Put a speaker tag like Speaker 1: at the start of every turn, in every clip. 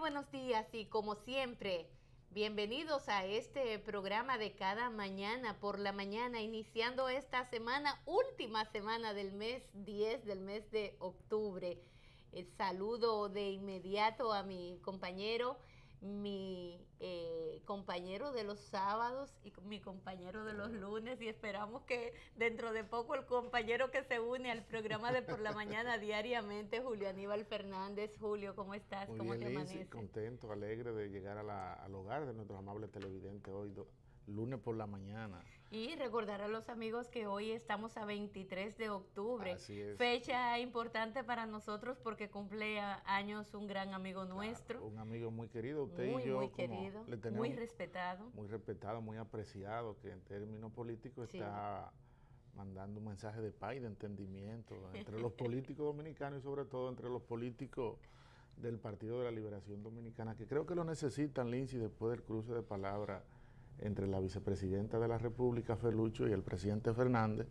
Speaker 1: buenos días y como siempre, bienvenidos a este programa de cada mañana por la mañana, iniciando esta semana, última semana del mes 10 del mes de octubre. Saludo de inmediato a mi compañero, mi compañero de los sábados y mi compañero de los lunes, y esperamos que dentro de poco el compañero que se une al programa de por la mañana diariamente, Julio Aníbal Fernández. Julio, ¿cómo estás?
Speaker 2: Muy
Speaker 1: ¿Cómo
Speaker 2: bien,
Speaker 1: te
Speaker 2: Lindsay,
Speaker 1: amanece?
Speaker 2: contento, alegre de llegar al hogar de nuestros amables televidentes hoy, lunes por la mañana.
Speaker 1: Y recordar a los amigos que hoy estamos a 23 de octubre,
Speaker 2: Así es.
Speaker 1: fecha importante para nosotros porque cumple años un gran amigo nuestro.
Speaker 2: Claro, un amigo muy querido, usted
Speaker 1: Muy,
Speaker 2: y yo,
Speaker 1: muy
Speaker 2: como
Speaker 1: querido,
Speaker 2: le tenemos
Speaker 1: muy respetado.
Speaker 2: muy respetado, muy apreciado, que en términos políticos
Speaker 1: Sí.
Speaker 2: está mandando un mensaje de paz y de entendimiento entre los políticos dominicanos y sobre todo entre los políticos del Partido de la Liberación Dominicana, que creo que lo necesitan, Lindsay, después del cruce de palabras entre la vicepresidenta de la República, Felucho, y el presidente Fernández,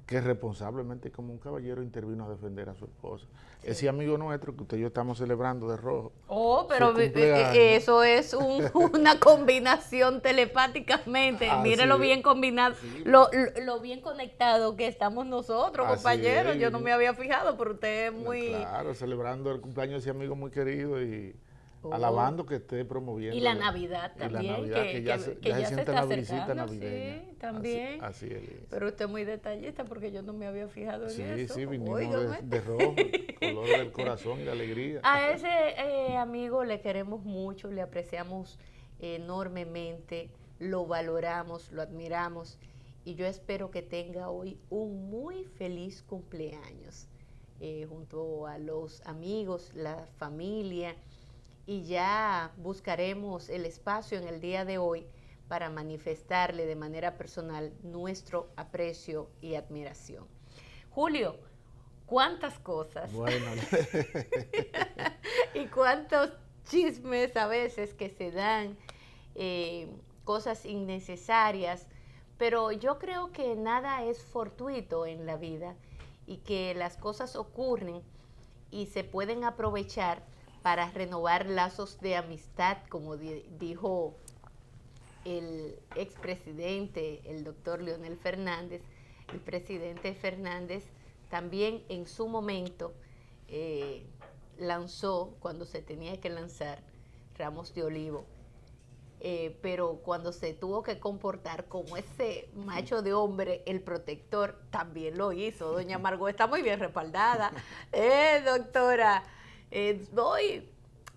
Speaker 2: que responsablemente como un caballero intervino a defender a su esposa. Sí. Ese amigo nuestro que usted y yo estamos celebrando de rojo.
Speaker 1: Oh, pero eso es una combinación telepáticamente. Mírelo bien combinado, sí. lo bien conectado que estamos nosotros, compañeros. Yo no me había fijado, pero usted es muy...
Speaker 2: Claro, celebrando el cumpleaños de ese amigo muy querido y alabando que esté promoviendo.
Speaker 1: Y la Navidad también,
Speaker 2: la Navidad, que ya se siente la visita navideña.
Speaker 1: Sí, también.
Speaker 2: Así es.
Speaker 1: Pero usted es muy detallista porque yo no me había fijado en eso.
Speaker 2: Sí, vinimos de rojo, color del corazón y de alegría.
Speaker 1: A ese amigo le queremos mucho, le apreciamos enormemente, lo valoramos, lo admiramos, y yo espero que tenga hoy un muy feliz cumpleaños junto a los amigos, la familia. Y ya buscaremos el espacio en el día de hoy para manifestarle de manera personal nuestro aprecio y admiración. Julio, ¿cuántas cosas?
Speaker 2: Bueno.
Speaker 1: Y cuántos chismes a veces que se dan, cosas innecesarias, pero yo creo que nada es fortuito en la vida y que las cosas ocurren y se pueden aprovechar para renovar lazos de amistad, como dijo el expresidente, el doctor Leonel Fernández. El presidente Fernández también en su momento lanzó, cuando se tenía que lanzar, ramos de olivo, pero cuando se tuvo que comportar como ese macho de hombre, el protector, también lo hizo. Doña Margot está muy bien respaldada. Doctora,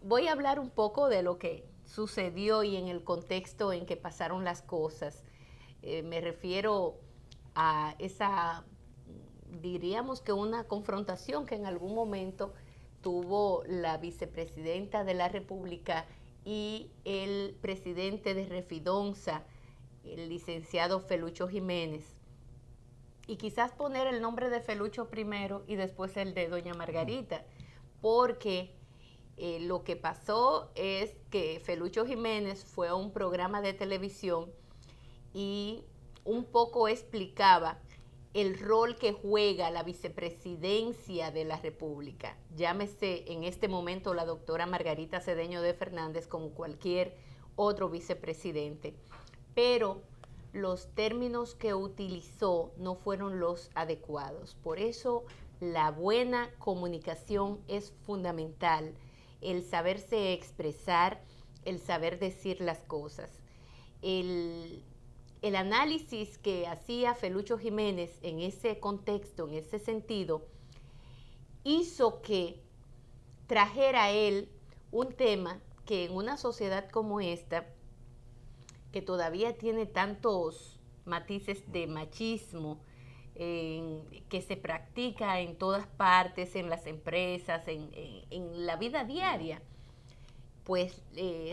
Speaker 1: voy a hablar un poco de lo que sucedió y en el contexto en que pasaron las cosas. Me refiero a esa, diríamos que una confrontación que en algún momento tuvo la vicepresidenta de la República y el presidente de Refidonza, el licenciado Felucho Jiménez. Y quizás poner el nombre de Felucho primero y después el de doña Margarita, porque lo que pasó es que Felucho Jiménez fue a un programa de televisión y un poco explicaba el rol que juega la vicepresidencia de la República. Llámese en este momento la doctora Margarita Cedeño de Fernández como cualquier otro vicepresidente, pero los términos que utilizó no fueron los adecuados. Por eso la buena comunicación es fundamental, el saberse expresar, el saber decir las cosas. El análisis que hacía Felucho Jiménez en ese contexto, en ese sentido, hizo que trajera él un tema que en una sociedad como esta, que todavía tiene tantos matices de machismo, que se practica en todas partes, en las empresas, en la vida diaria, pues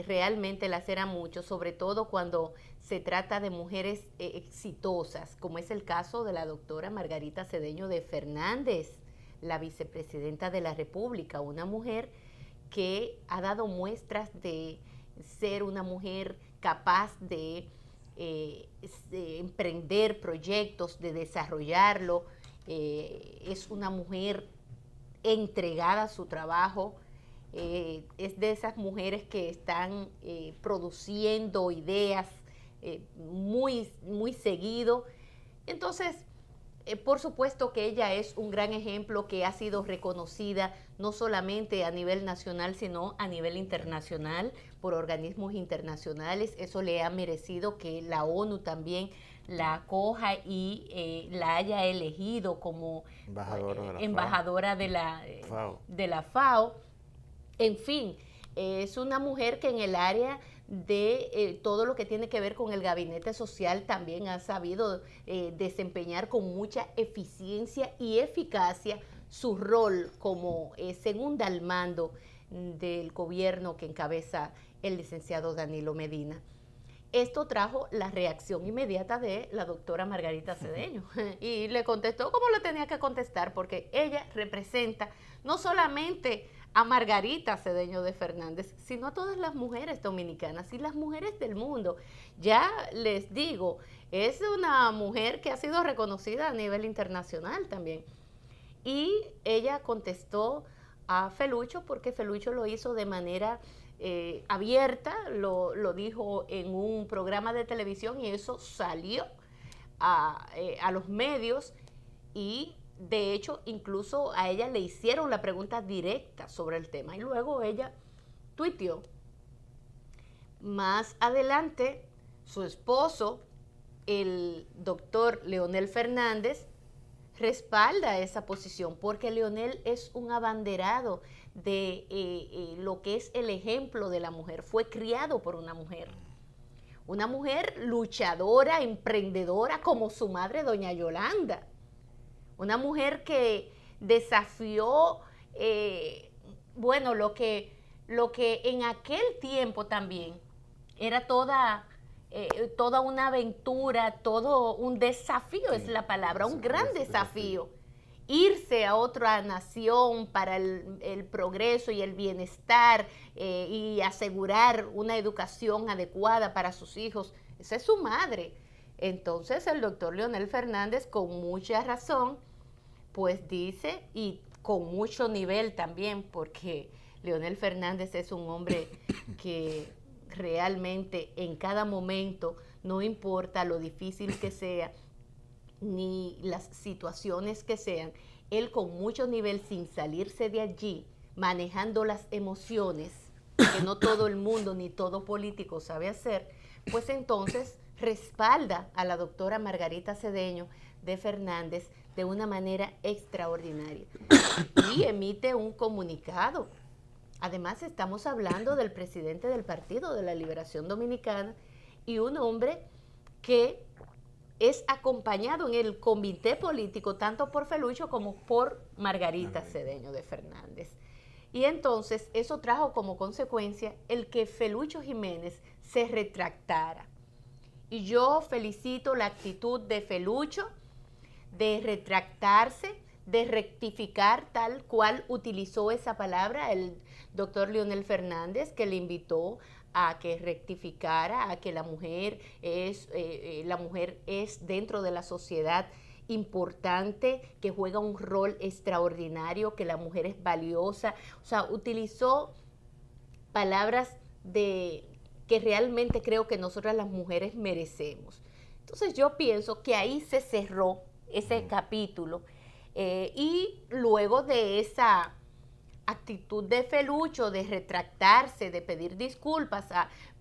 Speaker 1: realmente lacera mucho, sobre todo cuando se trata de mujeres exitosas, como es el caso de la doctora Margarita Cedeño de Fernández, la vicepresidenta de la República, una mujer que ha dado muestras de ser una mujer capaz de emprender proyectos, de desarrollarlo. Es una mujer entregada a su trabajo es de esas mujeres que están produciendo ideas muy, muy seguido. Entonces, por supuesto que ella es un gran ejemplo que ha sido reconocida no solamente a nivel nacional, sino a nivel internacional por organismos internacionales. Eso le ha merecido que la ONU también la acoja y la haya elegido como embajadora de la FAO. En fin, es una mujer que en el área de todo lo que tiene que ver con el gabinete social también ha sabido desempeñar con mucha eficiencia y eficacia su rol como segunda al mando del gobierno que encabeza el licenciado Danilo Medina. Esto trajo la reacción inmediata de la doctora Margarita Cedeño y le contestó como le tenía que contestar, porque ella representa no solamente a Margarita Cedeño de Fernández, sino a todas las mujeres dominicanas y las mujeres del mundo. Ya les digo, es una mujer que ha sido reconocida a nivel internacional también. Y ella contestó a Felucho porque Felucho lo hizo de manera abierta, lo dijo en un programa de televisión y eso salió a los medios y de hecho incluso a ella le hicieron la pregunta directa sobre el tema y luego ella tuiteó. Más adelante su esposo, el doctor Leonel Fernández, respalda esa posición porque Leonel es un abanderado de lo que es el ejemplo de la mujer. Fue criado por una mujer luchadora, emprendedora como su madre, doña Yolanda, una mujer que desafió, bueno, lo que en aquel tiempo también era toda una aventura, todo un desafío, es la palabra, un gran desafío. Irse a otra nación para el progreso y el bienestar y asegurar una educación adecuada para sus hijos. Esa es su madre. Entonces el doctor Leonel Fernández, con mucha razón, pues dice, y con mucho nivel también, porque Leonel Fernández es un hombre que realmente en cada momento, no importa lo difícil que sea, ni las situaciones que sean, él con mucho nivel, sin salirse de allí, manejando las emociones, que no todo el mundo ni todo político sabe hacer, pues entonces respalda a la doctora Margarita Cedeño de Fernández de una manera extraordinaria y emite un comunicado. Además, estamos hablando del presidente del Partido de la Liberación Dominicana y un hombre que es acompañado en el comité político tanto por Felucho como por Margarita Cedeño de Fernández. Y entonces eso trajo como consecuencia el que Felucho Jiménez se retractara. Y yo felicito la actitud de Felucho de retractarse, de rectificar tal cual utilizó esa palabra el doctor Leonel Fernández, que le invitó a que rectificara, a que la mujer es dentro de la sociedad importante, que juega un rol extraordinario, que la mujer es valiosa. O sea, utilizó palabras que realmente creo que nosotras las mujeres merecemos. Entonces yo pienso que ahí se cerró ese capítulo y luego de esa actitud de Felucho de retractarse, de pedir disculpas,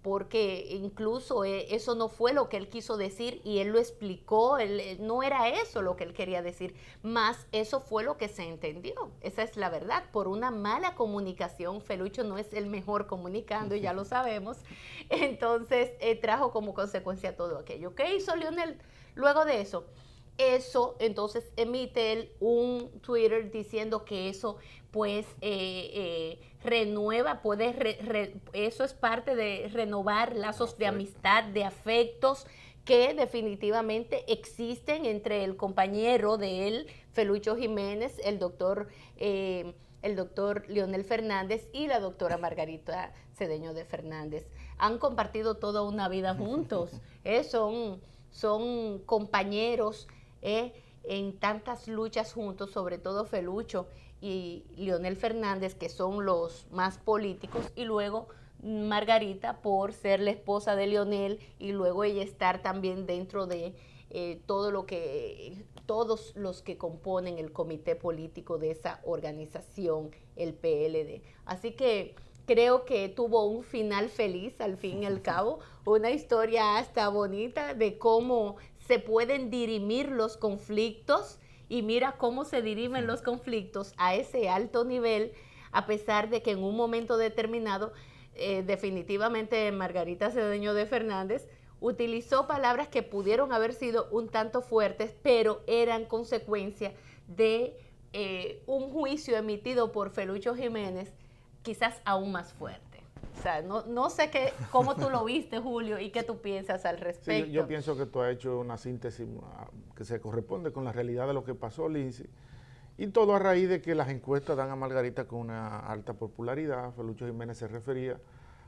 Speaker 1: porque incluso eso no fue lo que él quiso decir y él lo explicó, no era eso lo que él quería decir, más eso fue lo que se entendió, esa es la verdad, por una mala comunicación. Felucho no es el mejor comunicando y ya lo sabemos, entonces trajo como consecuencia todo aquello. ¿Qué hizo Leonel luego de eso? Entonces emite él un Twitter diciendo que eso pues renueva, eso es parte de renovar lazos de amistad, de afectos que definitivamente existen entre el compañero de él, Felucho Jiménez, el doctor Leonel Fernández y la doctora Margarita Cedeño de Fernández. Han compartido toda una vida juntos, son compañeros en tantas luchas juntos, sobre todo Felucho y Leonel Fernández, que son los más políticos, y luego Margarita por ser la esposa de Leonel y luego ella estar también dentro de todos los que componen el comité político de esa organización, el PLD. Así que creo que tuvo un final feliz al fin y al cabo, una historia hasta bonita de cómo se pueden dirimir los conflictos y mira cómo se dirimen los conflictos a ese alto nivel, a pesar de que en un momento determinado, definitivamente Margarita Cedeño de Fernández utilizó palabras que pudieron haber sido un tanto fuertes, pero eran consecuencia de un juicio emitido por Felucho Jiménez, quizás aún más fuerte. O sea, no sé cómo tú lo viste, Julio, y qué tú piensas al respecto.
Speaker 2: Sí, yo pienso que tú has hecho una síntesis que se corresponde con la realidad de lo que pasó, Lindsay. Y todo a raíz de que las encuestas dan a Margarita con una alta popularidad. Felucho Jiménez se refería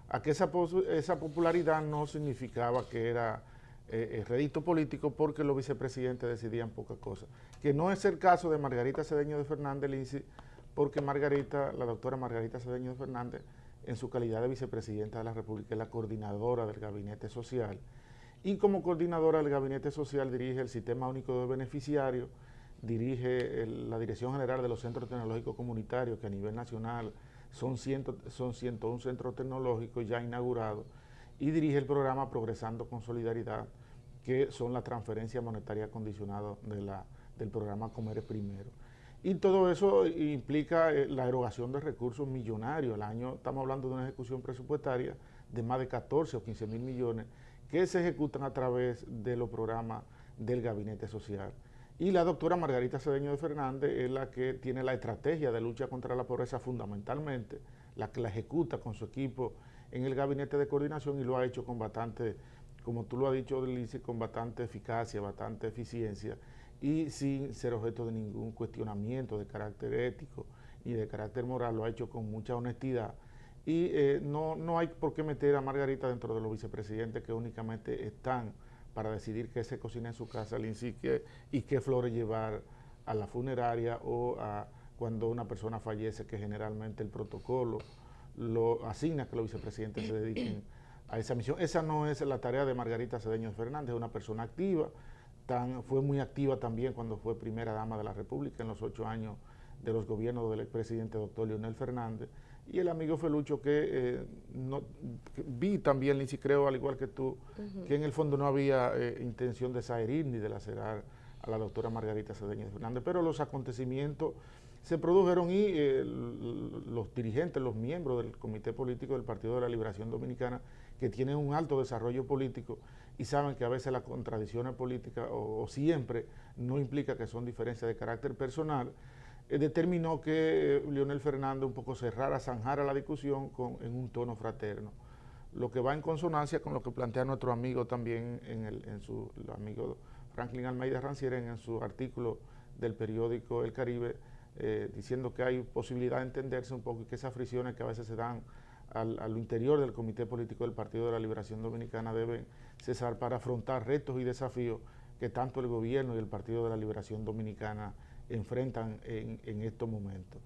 Speaker 2: a que esa popularidad no significaba que era rédito político porque los vicepresidentes decidían pocas cosas. Que no es el caso de Margarita Cedeño de Fernández, Lindsay, porque la doctora Margarita Cedeño de Fernández, en su calidad de vicepresidenta de la República, es la coordinadora del Gabinete Social. Y como coordinadora del Gabinete Social dirige el Sistema Único de Beneficiarios, dirige la Dirección General de los Centros Tecnológicos Comunitarios, que a nivel nacional son 101 centros tecnológicos ya inaugurados, y dirige el programa Progresando con Solidaridad, que son la transferencia monetaria condicionada del programa Comer Primero. Y todo eso implica la erogación de recursos millonarios. Al año estamos hablando de una ejecución presupuestaria de más de 14 o 15 mil millones que se ejecutan a través de los programas del Gabinete Social. Y la doctora Margarita Cedeño de Fernández es la que tiene la estrategia de lucha contra la pobreza fundamentalmente, la que la ejecuta con su equipo en el Gabinete de Coordinación y lo ha hecho con bastante, como tú lo has dicho, Delice, con bastante eficacia, bastante eficiencia y sin ser objeto de ningún cuestionamiento de carácter ético y de carácter moral, lo ha hecho con mucha honestidad. Y no hay por qué meter a Margarita dentro de los vicepresidentes que únicamente están para decidir qué se cocina en su casa, y qué flores llevar a la funeraria o cuando una persona fallece, que generalmente el protocolo lo asigna que los vicepresidentes se dediquen a esa misión. Esa no es la tarea de Margarita Cedeño Fernández, es una persona activa, fue muy activa también cuando fue primera dama de la República en los 8 años de los gobiernos del expresidente doctor Leonel Fernández, y el amigo Felucho que vi también, Lindsay, creo, al igual que tú, que en el fondo no había intención de saherir ni de lacerar a la doctora Margarita Cedeño Fernández, pero los acontecimientos se produjeron y los dirigentes, los miembros del Comité Político del Partido de la Liberación Dominicana, que tienen un alto desarrollo político y saben que a veces las contradicciones políticas o siempre no implica que son diferencias de carácter personal, determinó que Leonel Fernández un poco zanjara la discusión en un tono fraterno, lo que va en consonancia con lo que plantea nuestro amigo también, el amigo Franklin Almeida Rancière, en su artículo del periódico El Caribe, diciendo que hay posibilidad de entenderse un poco y que esas fricciones que a veces se dan al interior del Comité Político del Partido de la Liberación Dominicana deben cesar para afrontar retos y desafíos que tanto el gobierno y el Partido de la Liberación Dominicana enfrentan en estos momentos.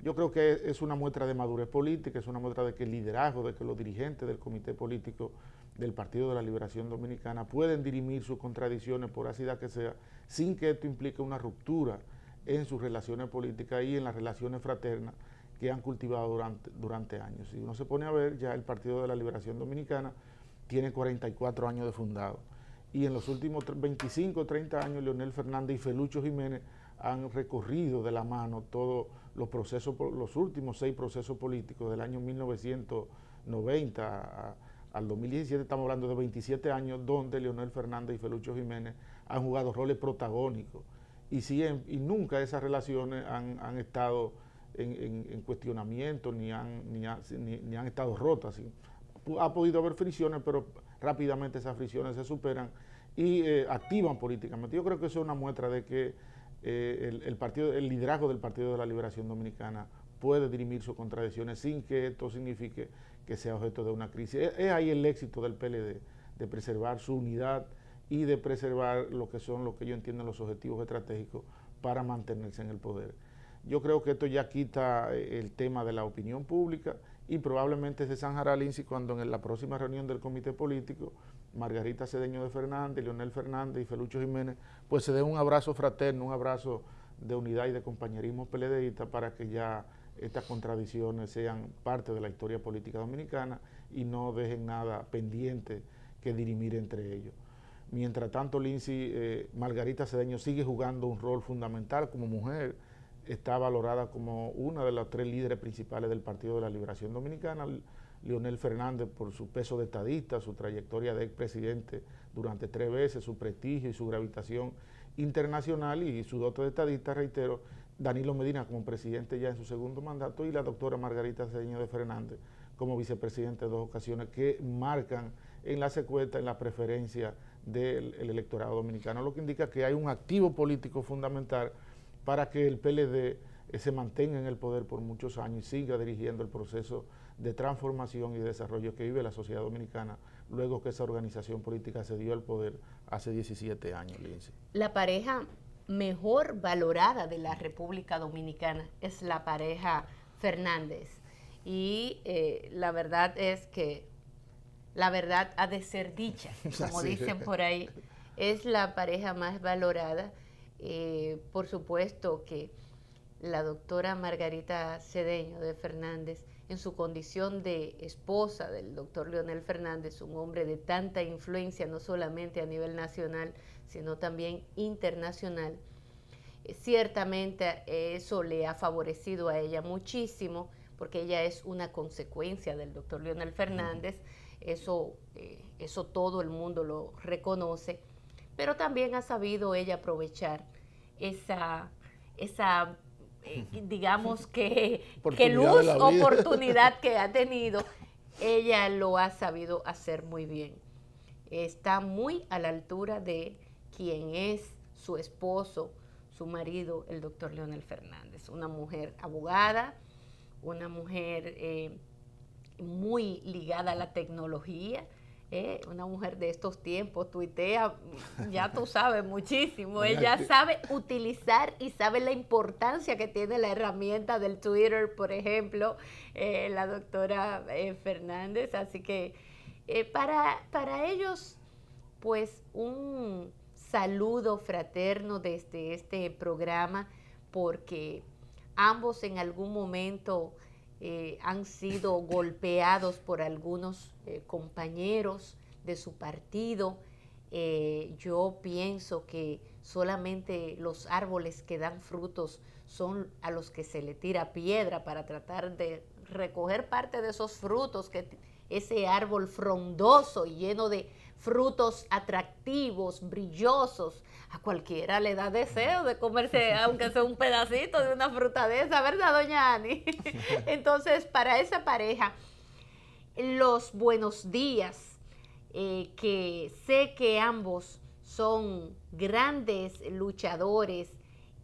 Speaker 2: Yo creo que es una muestra de madurez política, es una muestra de que el liderazgo, de que los dirigentes del Comité Político del Partido de la Liberación Dominicana pueden dirimir sus contradicciones, por ácida que sea, sin que esto implique una ruptura en sus relaciones políticas y en las relaciones fraternas que han cultivado durante años. Si uno se pone a ver, ya el Partido de la Liberación Dominicana tiene 44 años de fundado, y en los últimos 25 o 30 años Leonel Fernández y Felucho Jiménez han recorrido de la mano todos los procesos, los últimos 6 procesos políticos del año 1990 al 2017, estamos hablando de 27 años, donde Leonel Fernández y Felucho Jiménez han jugado roles protagónicos, y nunca esas relaciones han estado en cuestionamiento, ni han estado rotas. Ha podido haber fricciones, pero rápidamente esas fricciones se superan y activan políticamente. Yo creo que eso es una muestra de que el liderazgo del Partido de la Liberación Dominicana puede dirimir sus contradicciones sin que esto signifique que sea objeto de una crisis. Es ahí el éxito del PLD, de preservar su unidad y de preservar lo que yo entiendo los objetivos estratégicos para mantenerse en el poder. yo creo que esto ya quita el tema de la opinión pública y probablemente se zanjará, Lindsay, cuando en la próxima reunión del comité político, Margarita Cedeño de Fernández, Leonel Fernández y Felucho Jiménez, pues se dé un abrazo fraterno, un abrazo de unidad y de compañerismo PLDista para que ya estas contradicciones sean parte de la historia política dominicana y no dejen nada pendiente que dirimir entre ellos. Mientras tanto, Lindsay, Margarita Cedeño sigue jugando un rol fundamental como mujer, está valorada como una de las 3 líderes principales del Partido de la Liberación Dominicana. Leonel Fernández, por su peso de estadista, su trayectoria de expresidente durante 3 veces, su prestigio y su gravitación internacional y su dote de estadista, reitero, Danilo Medina como presidente ya en su segundo mandato y la doctora Margarita Cedeño de Fernández como vicepresidente en 2 ocasiones que marcan en la secuela, en la preferencia del electorado dominicano, lo que indica que hay un activo político fundamental para que el PLD se mantenga en el poder por muchos años y siga dirigiendo el proceso de transformación y de desarrollo que vive la sociedad dominicana luego que esa organización política se dio al poder hace 17 años, Lindsay.
Speaker 1: La pareja mejor valorada de la República Dominicana es la pareja Fernández y la verdad es que la verdad ha de ser dicha, como dicen por ahí, es la pareja más valorada. Por supuesto que la doctora Margarita Cedeño de Fernández, en su condición de esposa del doctor Leonel Fernández, un hombre de tanta influencia, no solamente a nivel nacional, sino también internacional, ciertamente eso le ha favorecido a ella muchísimo, porque ella es una consecuencia del doctor Leonel Fernández, eso todo el mundo lo reconoce, pero también ha sabido ella aprovechar esa digamos que luz, oportunidad que ha tenido, ella lo ha sabido hacer muy bien. Está muy a la altura de quien es su esposo, su marido, el doctor Leonel Fernández, una mujer abogada, una mujer muy ligada a la tecnología, una mujer de estos tiempos, tuitea, ya tú sabes, muchísimo. Ella sabe utilizar y sabe la importancia que tiene la herramienta del Twitter, por ejemplo, la doctora Fernández. Así que para ellos, pues un saludo fraterno desde este programa, porque ambos en algún momento han sido golpeados por algunos compañeros de su partido. Yo pienso que solamente los árboles que dan frutos son a los que se le tira piedra para tratar de recoger parte de esos frutos, que ese árbol frondoso y lleno de frutos atractivos, brillosos, a cualquiera le da deseo de comerse, aunque sea un pedacito de una fruta de esa, ¿verdad, doña Ani? Entonces, para esa pareja, los buenos días, que sé que ambos son grandes luchadores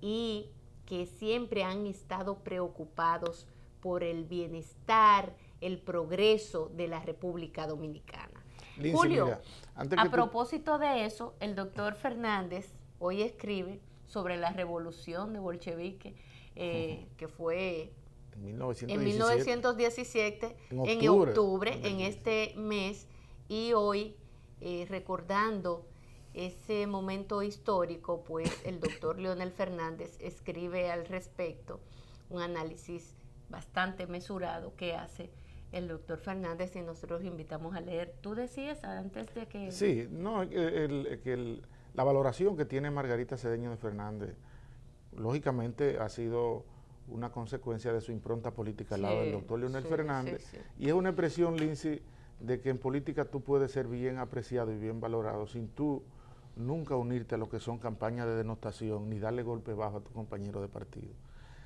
Speaker 1: y que siempre han estado preocupados por el bienestar, el progreso de la República Dominicana. Lindsay, Julio, mira, a propósito de eso, el doctor Fernández hoy escribe sobre la revolución de bolchevique que fue en 1917, en octubre, en este mes, y hoy recordando ese momento histórico, pues el doctor Leonel Fernández escribe al respecto un análisis bastante mesurado que hace el doctor Fernández y nosotros invitamos a leer. Tú decías antes de que...
Speaker 2: Sí, no, la valoración que tiene Margarita Cedeño de Fernández, lógicamente ha sido una consecuencia de su impronta política al lado del doctor Leonel Fernández, y es una expresión, Lindsay, de que en política tú puedes ser bien apreciado y bien valorado sin tú nunca unirte a lo que son campañas de denostación ni darle golpe bajo a tu compañero de partido.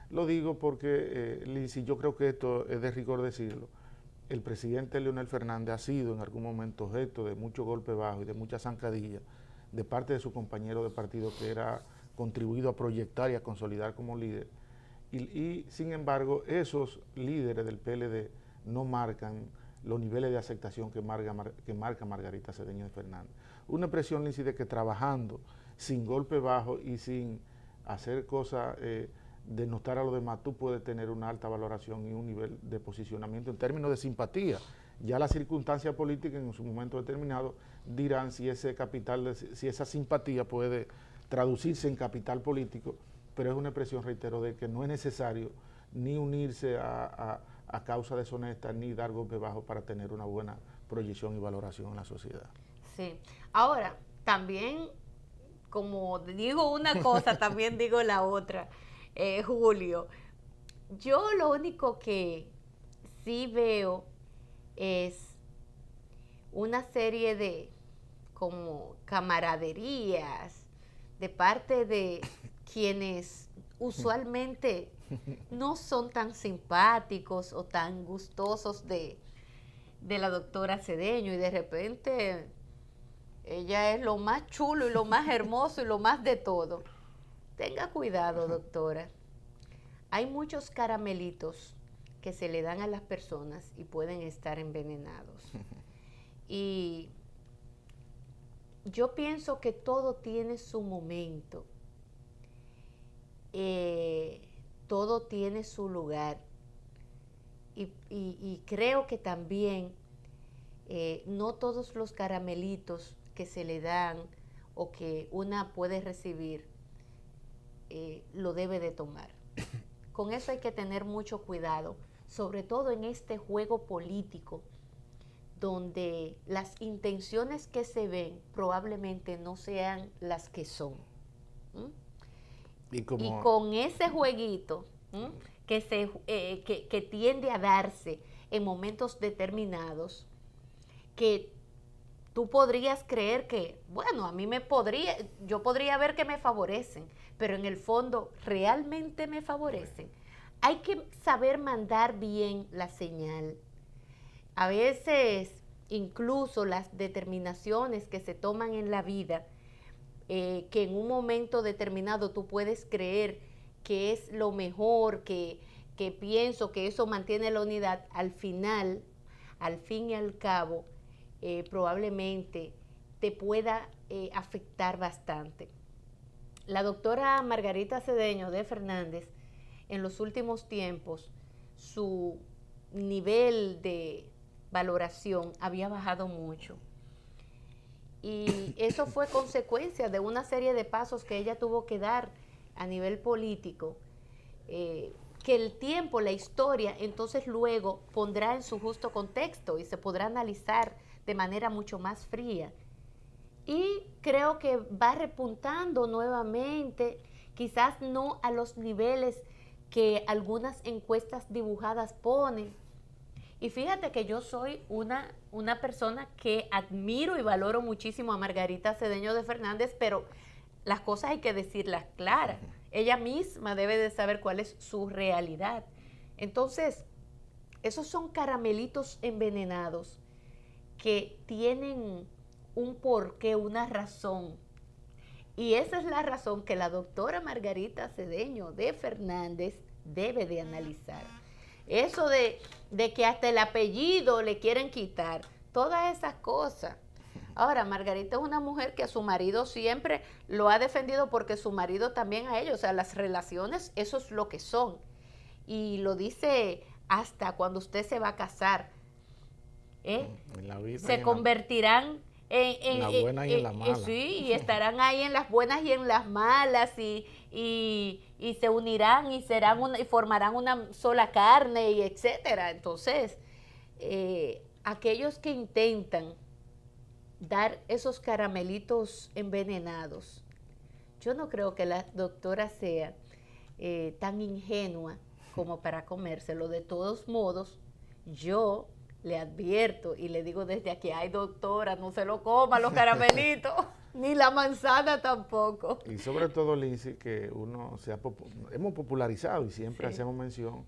Speaker 2: Lo digo porque, Lindsay, yo creo que esto es de rigor decirlo. El presidente Leonel Fernández ha sido en algún momento objeto de mucho golpe bajo y de mucha zancadilla de parte de su compañero de partido que era contribuido a proyectar y a consolidar como líder. Y sin embargo, esos líderes del PLD no marcan los niveles de aceptación que marca Margarita Cedeño de Fernández. Una expresión, Lindsay, de que trabajando sin golpe bajo y sin hacer cosas denostar a los demás, tú puedes tener una alta valoración y un nivel de posicionamiento en términos de simpatía. Ya las circunstancias políticas en su momento determinado dirán si ese capital, si esa simpatía puede traducirse en capital político, pero es una expresión, reitero, de que no es necesario ni unirse a causa deshonesta ni dar golpe bajo para tener una buena proyección y valoración en la sociedad.
Speaker 1: Sí. Ahora, también, como digo una cosa, también digo la otra, Julio. Yo lo único que sí veo es una serie de como camaraderías de parte de quienes usualmente no son tan simpáticos o tan gustosos de la doctora Cedeño, y de repente ella es lo más chulo y lo más hermoso y lo más de todo. Tenga cuidado, doctora. Hay muchos caramelitos que se le dan a las personas y pueden estar envenenados. Y yo pienso que todo tiene su momento. Todo tiene su lugar. Y creo que también no todos los caramelitos que se le dan o que una puede recibir lo debe de tomar. Con eso hay que tener mucho cuidado, sobre todo en este juego político, donde las intenciones que se ven probablemente no sean las que son. Y con ese jueguito que tiende a darse en momentos determinados, que tú podrías creer que, bueno, yo podría ver que me favorecen, pero en el fondo realmente me favorecen. Hay que saber mandar bien la señal. A veces, incluso las determinaciones que se toman en la vida, que en un momento determinado tú puedes creer que es lo mejor, que pienso que eso mantiene la unidad, al fin y al cabo, probablemente te pueda afectar bastante. La doctora Margarita Cedeño de Fernández, en los últimos tiempos, su nivel de valoración había bajado mucho. Y eso fue consecuencia de una serie de pasos que ella tuvo que dar a nivel político, que el tiempo, la historia, entonces luego pondrá en su justo contexto y se podrá analizar de manera mucho más fría. Y creo que va repuntando nuevamente, quizás no a los niveles que algunas encuestas dibujadas ponen. Y fíjate que yo soy una persona que admiro y valoro muchísimo a Margarita Cedeño de Fernández, pero las cosas hay que decirlas claras. Ella misma debe de saber cuál es su realidad. Entonces, esos son caramelitos envenenados que tienen un porqué, una razón. Y esa es la razón que la doctora Margarita Cedeño de Fernández debe de analizar. Eso de que hasta el apellido le quieren quitar, todas esas cosas. Ahora, Margarita es una mujer que a su marido siempre lo ha defendido porque su marido también a ella, o sea, las relaciones, eso es lo que son. Y lo dice hasta cuando usted se va a casar. En la vida se convertirán en la buena y en la mala. Sí, y estarán ahí en las buenas y en las malas y se unirán y y formarán una sola carne y etcétera. Entonces, aquellos que intentan dar esos caramelitos envenenados, yo no creo que la doctora sea tan ingenua como para comérselo. De todos modos, yo le advierto y le digo desde aquí, ay doctora, no se lo coma los caramelitos, ni la manzana tampoco.
Speaker 2: Y sobre todo, Lindsay, que hemos popularizado y siempre hacemos mención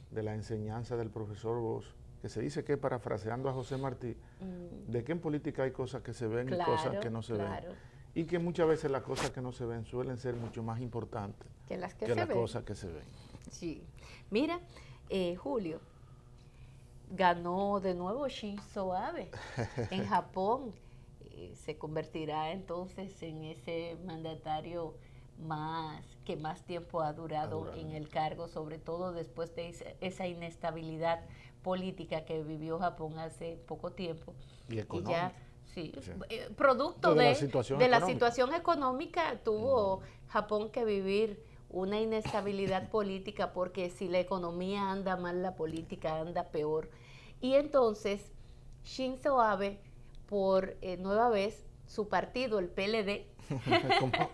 Speaker 2: de la enseñanza del profesor Bosch, que se dice que, parafraseando a José Martí, de que en política hay cosas que se ven y cosas que no se ven. Y que muchas veces las cosas que no se ven suelen ser mucho más importantes
Speaker 1: que las
Speaker 2: cosas que se ven.
Speaker 1: Sí. Mira, Julio, ganó de nuevo Shinzo Abe en Japón. Se convertirá entonces en ese mandatario que más tiempo ha durado en el cargo, sobre todo después de esa inestabilidad política que vivió Japón hace poco tiempo.
Speaker 2: Y económica.
Speaker 1: Sí, producto de la situación económica tuvo Japón que vivir una inestabilidad política, porque si la economía anda mal, la política anda peor. Y entonces Shinzo Abe, por nueva vez, su partido, el PLD,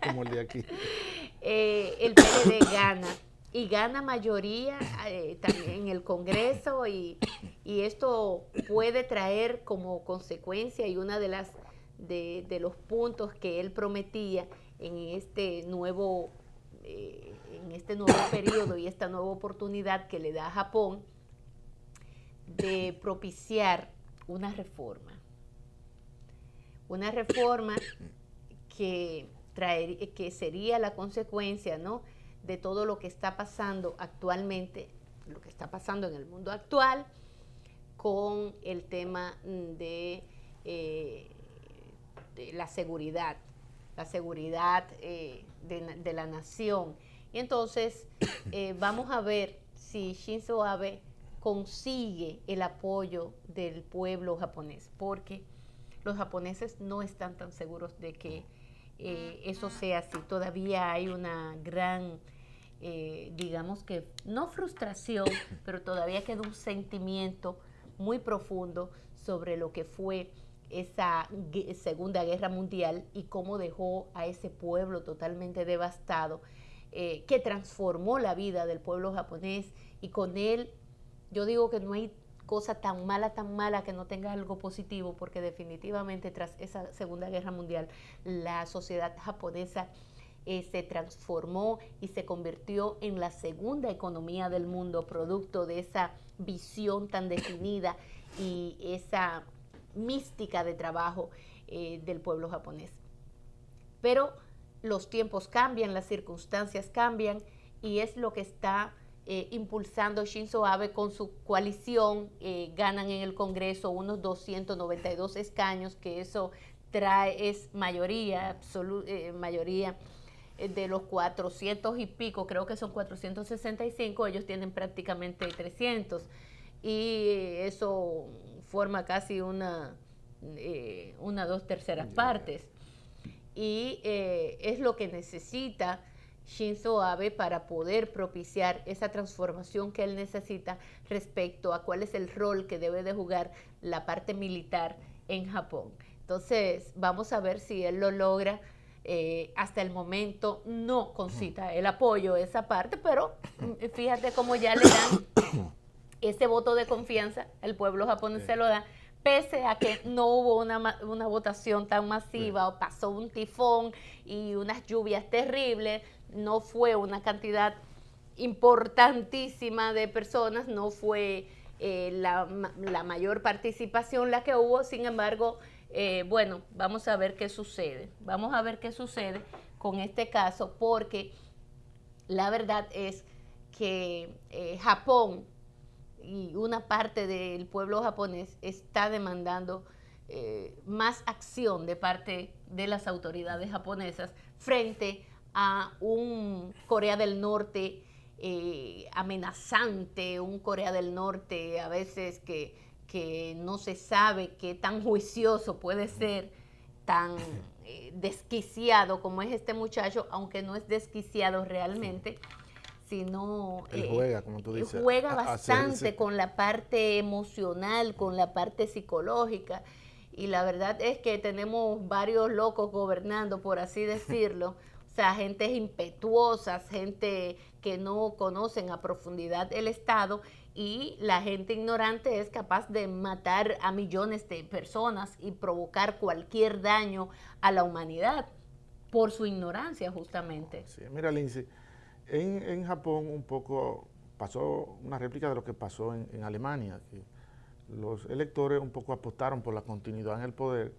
Speaker 2: como el de aquí,
Speaker 1: el PLD gana, y gana mayoría también en el Congreso, y esto puede traer como consecuencia, y una de los puntos que él prometía en este nuevo periodo y esta nueva oportunidad que le da a Japón de propiciar una reforma que sería la consecuencia, ¿no?, de todo lo que está pasando actualmente, lo que está pasando en el mundo actual, con el tema de la seguridad de la nación. Y entonces vamos a ver si Shinzo Abe consigue el apoyo del pueblo japonés, porque los japoneses no están tan seguros de que eso sea así. Todavía hay una gran, digamos que, no frustración, pero todavía queda un sentimiento muy profundo sobre lo que fue esa Segunda Guerra Mundial y cómo dejó a ese pueblo totalmente devastado, que transformó la vida del pueblo japonés, y con él yo digo que no hay cosa tan mala que no tenga algo positivo, porque definitivamente tras esa Segunda Guerra Mundial la sociedad japonesa se transformó y se convirtió en la segunda economía del mundo, producto de esa visión tan definida y esa mística de trabajo del pueblo japonés. Pero los tiempos cambian, las circunstancias cambian, y es lo que está impulsando Shinzo Abe con su coalición. Ganan en el Congreso unos 292 escaños, que eso es mayoría mayoría de los 400 y pico, creo que son 465, ellos tienen prácticamente 300, y eso forma casi una 2/3 partes, y es lo que necesita Shinzo Abe para poder propiciar esa transformación que él necesita respecto a cuál es el rol que debe de jugar la parte militar en Japón. Entonces vamos a ver si él lo logra. Hasta el momento no concita el apoyo a esa parte, pero fíjate cómo ya le dan ese voto de confianza, el pueblo japonés se lo da, pese a que no hubo una votación tan masiva, o pasó un tifón y unas lluvias terribles, no fue una cantidad importantísima de personas, no fue la mayor participación la que hubo. Sin embargo, bueno, vamos a ver qué sucede con este caso, porque la verdad es que Japón y una parte del pueblo japonés está demandando más acción de parte de las autoridades japonesas frente a un Corea del Norte amenazante, un Corea del Norte a veces que no se sabe qué tan juicioso puede ser, tan desquiciado como es este muchacho, aunque no es desquiciado realmente, sino
Speaker 2: juega, como tú dices,
Speaker 1: juega bastante con la parte emocional, con la parte psicológica, y la verdad es que tenemos varios locos gobernando, por así decirlo. O sea, gente impetuosa, gente que no conocen a profundidad el Estado, y la gente ignorante es capaz de matar a millones de personas y provocar cualquier daño a la humanidad por su ignorancia, justamente.
Speaker 2: Sí, mira, Lindsay, en Japón un poco pasó una réplica de lo que pasó en Alemania, que los electores un poco apostaron por la continuidad en el poder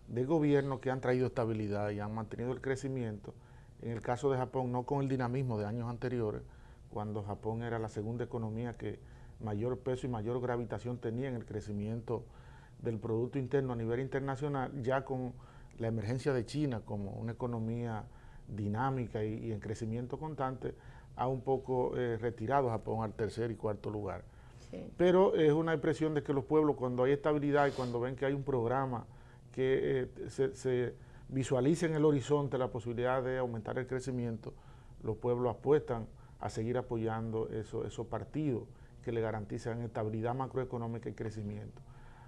Speaker 2: de gobiernos que han traído estabilidad y han mantenido el crecimiento. En el caso de Japón, no con el dinamismo de años anteriores, cuando Japón era la segunda economía que mayor peso y mayor gravitación tenía en el crecimiento del Producto Interno a nivel internacional, ya con la emergencia de China como una economía dinámica y en crecimiento constante, ha un poco retirado a Japón al tercer y cuarto lugar. Sí. Pero es una impresión de que los pueblos, cuando hay estabilidad y cuando ven que hay un programa que se visualiza en el horizonte la posibilidad de aumentar el crecimiento, los pueblos apuestan a seguir apoyando esos partidos que le garantizan estabilidad macroeconómica y crecimiento.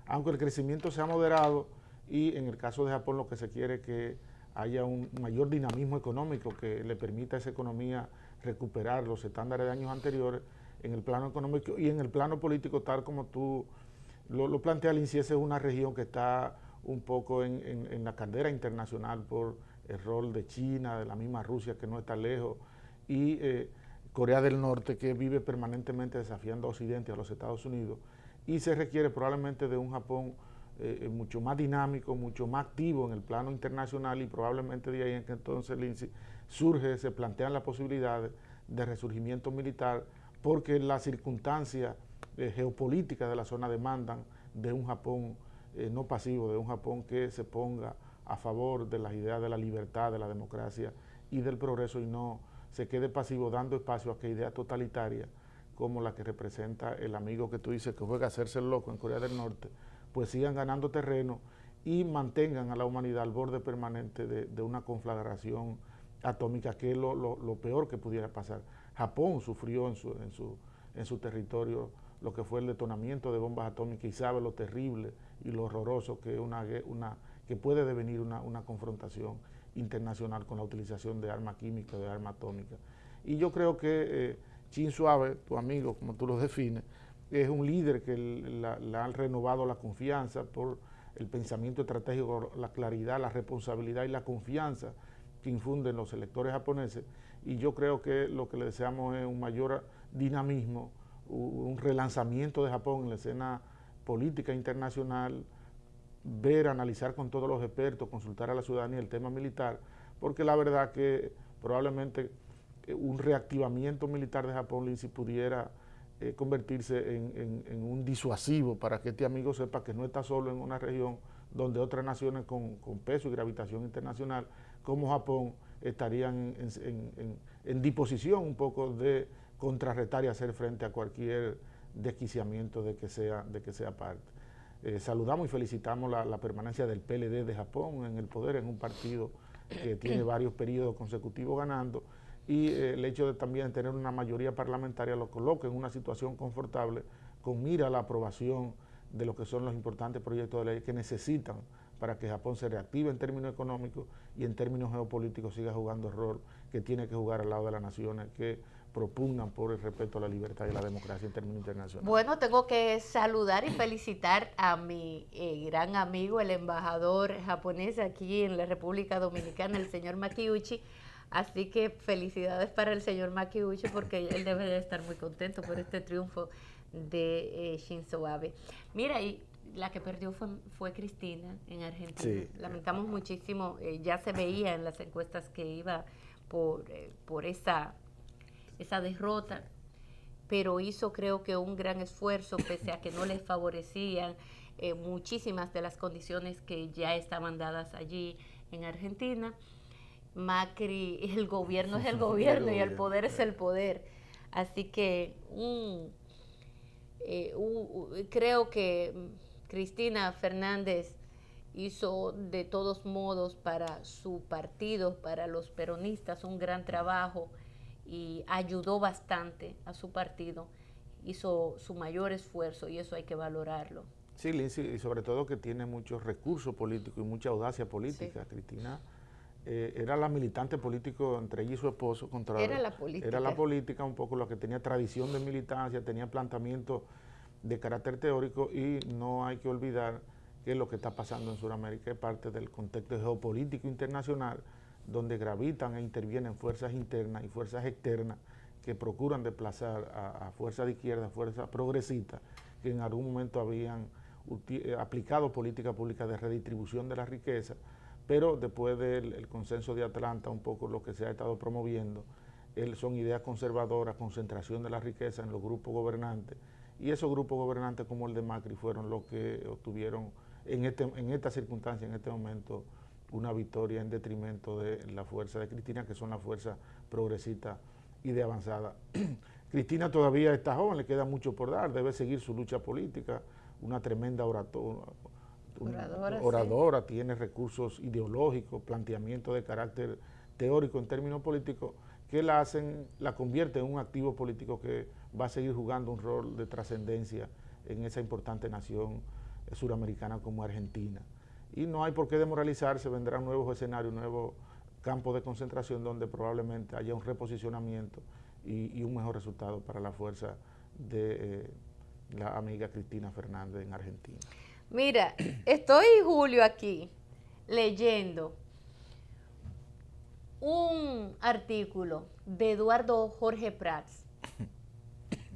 Speaker 2: Aunque el crecimiento sea moderado y en el caso de Japón lo que se quiere es que haya un mayor dinamismo económico que le permita a esa economía recuperar los estándares de años anteriores en el plano económico y en el plano político, tal como tú lo planteas, Lindsay. Esa es una región que está un poco en la caldera internacional por el rol de China, de la misma Rusia que no está lejos, y Corea del Norte, que vive permanentemente desafiando a Occidente, a los Estados Unidos, y se requiere probablemente de un Japón mucho más dinámico, mucho más activo en el plano internacional, y probablemente de ahí en que entonces, Lindsay, se plantean las posibilidades de resurgimiento militar, porque las circunstancias geopolíticas de la zona demandan de un Japón no pasivo, de un Japón que se ponga a favor de las ideas de la libertad, de la democracia y del progreso, y no se quede pasivo dando espacio a que ideas totalitarias como la que representa el amigo que tú dices que juega a hacerse el loco en Corea del Norte, pues sigan ganando terreno y mantengan a la humanidad al borde permanente de una conflagración atómica, que es lo peor que pudiera pasar. Japón sufrió en su territorio lo que fue el detonamiento de bombas atómicas y sabe lo terrible y lo horroroso que que puede devenir una confrontación internacional con la utilización de armas químicas, de armas atómicas. Y yo creo que Shinzo Abe, tu amigo, como tú lo defines, es un líder que le han renovado la confianza por el pensamiento estratégico, la claridad, la responsabilidad y la confianza que infunden los electores japoneses, y yo creo que lo que le deseamos es un mayor dinamismo, un relanzamiento de Japón en la escena política internacional, ver, analizar con todos los expertos, consultar a la ciudadanía el tema militar, porque la verdad que probablemente un reactivamiento militar de Japón, Lindsay, pudiera convertirse en un disuasivo para que este amigo sepa que no está solo en una región donde otras naciones con peso y gravitación internacional como Japón estarían en disposición un poco de contrarrestar y hacer frente a cualquier desquiciamiento de que sea parte. Saludamos y felicitamos la permanencia del PLD de Japón en el poder, en un partido que tiene varios periodos consecutivos ganando, y el hecho de también tener una mayoría parlamentaria lo coloca en una situación confortable con mira a la aprobación de lo que son los importantes proyectos de ley que necesitan para que Japón se reactive en términos económicos y en términos geopolíticos siga jugando el rol que tiene que jugar al lado de las naciones que propugnan por el respeto a la libertad y la democracia en términos internacionales.
Speaker 1: Bueno, tengo que saludar y felicitar a mi gran amigo, el embajador japonés aquí en la República Dominicana, el señor Makiuchi. Así que felicidades para el señor Makiuchi, porque él debe de estar muy contento por este triunfo de Shinzo Abe. Mira, y la que perdió fue Cristina en Argentina. Sí. Lamentamos muchísimo, ya se veía en las encuestas que iba por esa derrota, pero hizo, creo que, un gran esfuerzo, pese a que no les favorecían muchísimas de las condiciones que ya estaban dadas allí en Argentina. Macri, el gobierno es el gobierno y el poder es el poder. Así que creo que Cristina Fernández hizo de todos modos para su partido, para los peronistas, un gran trabajo y ayudó bastante a su partido, hizo su mayor esfuerzo y eso hay que valorarlo.
Speaker 2: Sí, Lindsay, y sobre todo que tiene muchos recursos políticos y mucha audacia política. Sí. Cristina era la militante político entre ella y su esposo.
Speaker 1: Era la política.
Speaker 2: Era la política, un poco lo que tenía tradición de militancia, tenía planteamiento de carácter teórico, y no hay que olvidar que lo que está pasando en Sudamérica es parte del contexto geopolítico internacional, donde gravitan e intervienen fuerzas internas y fuerzas externas que procuran desplazar a fuerzas de izquierda, fuerzas progresistas, que en algún momento habían aplicado políticas públicas de redistribución de la riqueza, pero después del consenso de Atlanta, un poco lo que se ha estado promoviendo, son ideas conservadoras, concentración de la riqueza en los grupos gobernantes, y esos grupos gobernantes como el de Macri fueron los que obtuvieron en esta circunstancia, en este momento, una victoria en detrimento de la fuerza de Cristina, que son las fuerzas progresistas y de avanzada. Cristina todavía está joven, le queda mucho por dar, debe seguir su lucha política, una tremenda oradora, sí. Tiene recursos ideológicos, planteamientos de carácter teórico en términos políticos que la convierte en un activo político que va a seguir jugando un rol de trascendencia en esa importante nación suramericana como Argentina. Y no hay por qué demoralizarse, vendrán nuevos escenarios, nuevos campos de concentración donde probablemente haya un reposicionamiento y un mejor resultado para la fuerza de la amiga Cristina Fernández en Argentina.
Speaker 1: Mira, estoy, Julio, aquí leyendo un artículo de Eduardo Jorge Prats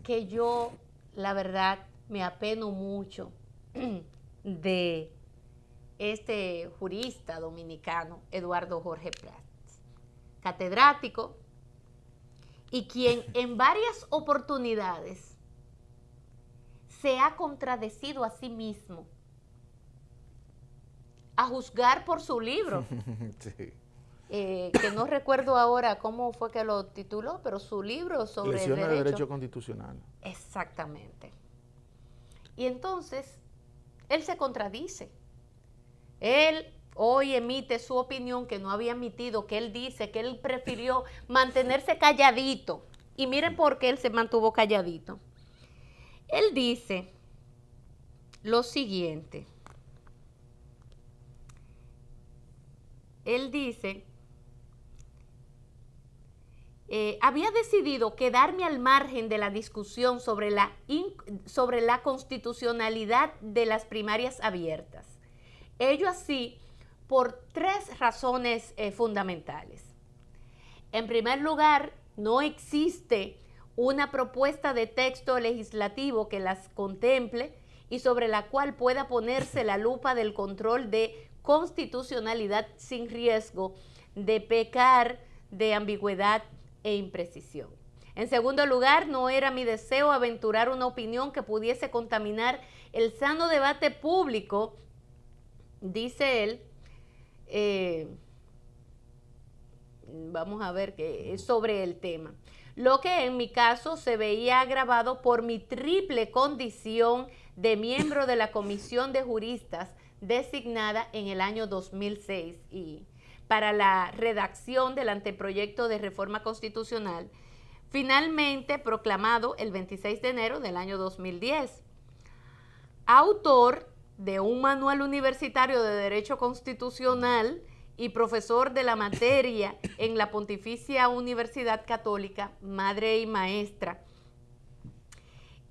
Speaker 1: que yo, la verdad, me apeno mucho de este jurista dominicano, Eduardo Jorge Prats, catedrático, y quien en varias oportunidades se ha contradecido a sí mismo, a juzgar por su libro, sí. Que no recuerdo ahora cómo fue que lo tituló, pero su libro sobre
Speaker 2: Lesiones de Derecho Constitucional.
Speaker 1: Exactamente. Y entonces, él se contradice. Él hoy emite su opinión que no había emitido, que él dice que él prefirió mantenerse calladito. Y miren por qué él se mantuvo calladito. Él dice lo siguiente. Él dice, había decidido quedarme al margen de la discusión sobre la constitucionalidad de las primarias abiertas. Ello así por 3 razones fundamentales. En primer lugar, no existe una propuesta de texto legislativo que las contemple y sobre la cual pueda ponerse la lupa del control de constitucionalidad sin riesgo de pecar de ambigüedad e imprecisión. En segundo lugar, no era mi deseo aventurar una opinión que pudiese contaminar el sano debate público, dice él, vamos a ver qué es sobre el tema, lo que en mi caso se veía agravado por mi triple condición de miembro de la Comisión de Juristas designada en el año 2006 y para la redacción del anteproyecto de reforma constitucional, finalmente proclamado el 26 de enero del año 2010. Autor de un manual universitario de Derecho Constitucional y profesor de la materia en la Pontificia Universidad Católica, madre y maestra,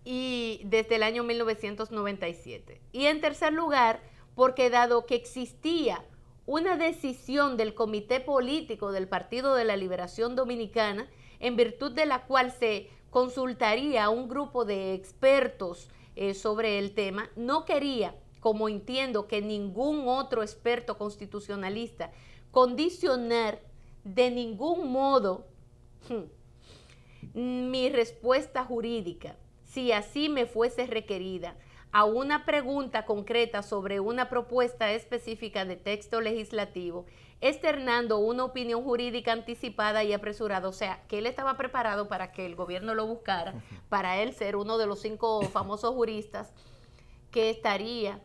Speaker 1: y desde el año 1997. Y en tercer lugar, porque dado que existía una decisión del Comité Político del Partido de la Liberación Dominicana, en virtud de la cual se consultaría a un grupo de expertos sobre el tema, no quería, como entiendo que ningún otro experto constitucionalista, condicionar de ningún modo mi respuesta jurídica, si así me fuese requerida, a una pregunta concreta sobre una propuesta específica de texto legislativo, externando una opinión jurídica anticipada y apresurada. O sea, que él estaba preparado para que el gobierno lo buscara, para él ser uno de los 5 famosos juristas que estaría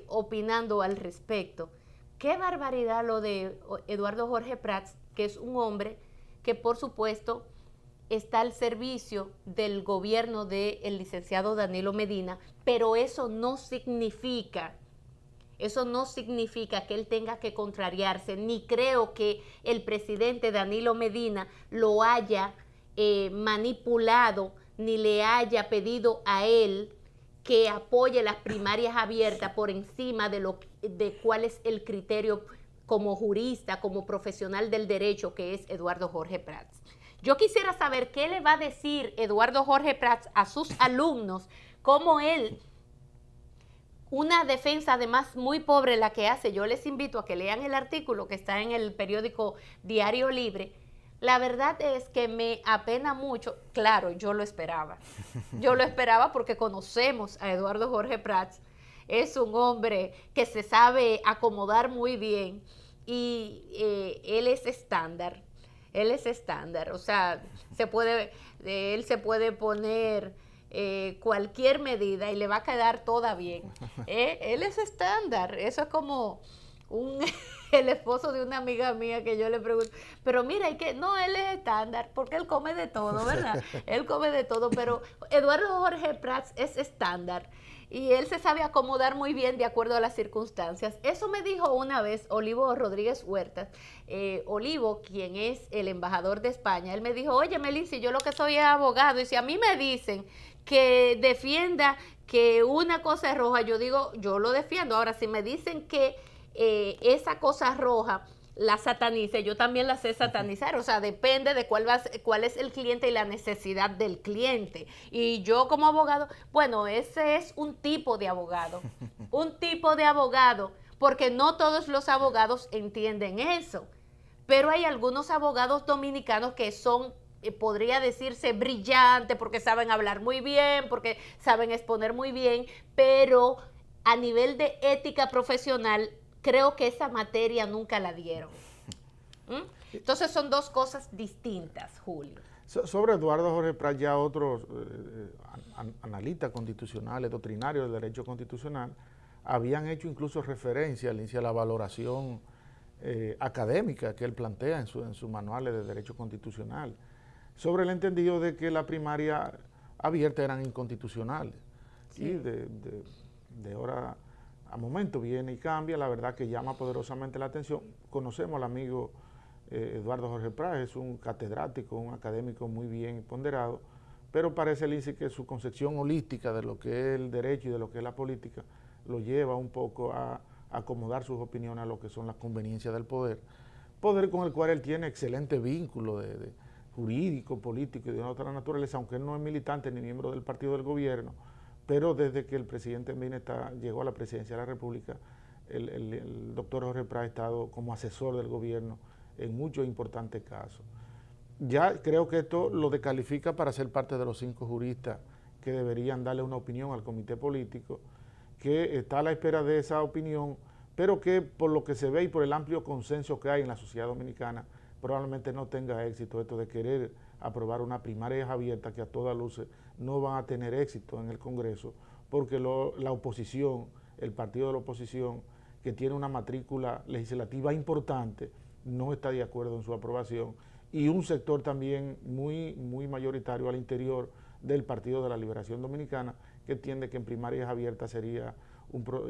Speaker 1: opinando al respecto. Qué barbaridad lo de Eduardo Jorge Prats, que es un hombre que por supuesto está al servicio del gobierno del licenciado Danilo Medina, pero eso no significa que él tenga que contrariarse, ni creo que el presidente Danilo Medina lo haya manipulado, ni le haya pedido a él que apoye las primarias abiertas por encima de cuál es el criterio como jurista, como profesional del derecho que es Eduardo Jorge Prats. Yo quisiera saber qué le va a decir Eduardo Jorge Prats a sus alumnos, cómo él, una defensa además muy pobre la que hace. Yo les invito a que lean el artículo que está en el periódico Diario Libre. La verdad es que me apena mucho. Claro, yo lo esperaba. Yo lo esperaba porque conocemos a Eduardo Jorge Prats. Es un hombre que se sabe acomodar muy bien y él es estándar. Él es estándar, o sea, él se puede poner cualquier medida y le va a quedar toda bien. Él es estándar, eso es como el esposo de una amiga mía que yo le pregunto, pero mira, no, él es estándar, porque él come de todo, ¿verdad? Él come de todo, pero Eduardo Jorge Prats es estándar. Y él se sabe acomodar muy bien de acuerdo a las circunstancias. Eso me dijo una vez Olivo Rodríguez Huertas. Olivo, quien es el embajador de España, él me dijo, oye, Melissa, yo lo que soy es abogado, y si a mí me dicen que defienda que una cosa es roja, yo digo, yo lo defiendo. Ahora, si me dicen que esa cosa roja la satanice, yo también la sé satanizar, o sea, depende de cuál es el cliente y la necesidad del cliente. Y yo como abogado, bueno, ese es un tipo de abogado, porque no todos los abogados entienden eso, pero hay algunos abogados dominicanos que son, podría decirse, brillantes, porque saben hablar muy bien, porque saben exponer muy bien, pero a nivel de ética profesional, creo que esa materia nunca la dieron. Entonces son dos cosas distintas, Julio.
Speaker 2: Sobre Eduardo Jorge Prats, ya otros analistas constitucionales, doctrinarios del derecho constitucional, habían hecho incluso referencia a la valoración académica que él plantea en sus manuales de derecho constitucional, sobre el entendido de que la primaria abierta eran inconstitucionales. Sí. Y de ahora a momento viene y cambia, la verdad que llama poderosamente la atención. Conocemos al amigo Eduardo Jorge Prats, es un catedrático, un académico muy bien ponderado, pero parece, Lindsay, que su concepción holística de lo que es el derecho y de lo que es la política lo lleva un poco a acomodar sus opiniones a lo que son las conveniencias del poder con el cual él tiene excelente vínculo de jurídico, político y de otra naturaleza, aunque él no es militante ni miembro del partido del gobierno, pero desde que el presidente Mineta llegó a la presidencia de la República, el doctor Jorge Prats ha estado como asesor del gobierno en muchos importantes casos. Ya creo que esto lo descalifica para ser parte de los 5 juristas que deberían darle una opinión al comité político, que está a la espera de esa opinión, pero que por lo que se ve y por el amplio consenso que hay en la sociedad dominicana, probablemente no tenga éxito esto de querer aprobar una primaria abierta que a todas luces no van a tener éxito en el Congreso, porque la oposición, el partido de la oposición, que tiene una matrícula legislativa importante, no está de acuerdo en su aprobación, y un sector también muy mayoritario al interior del Partido de la Liberación Dominicana, que entiende que en primarias abiertas sería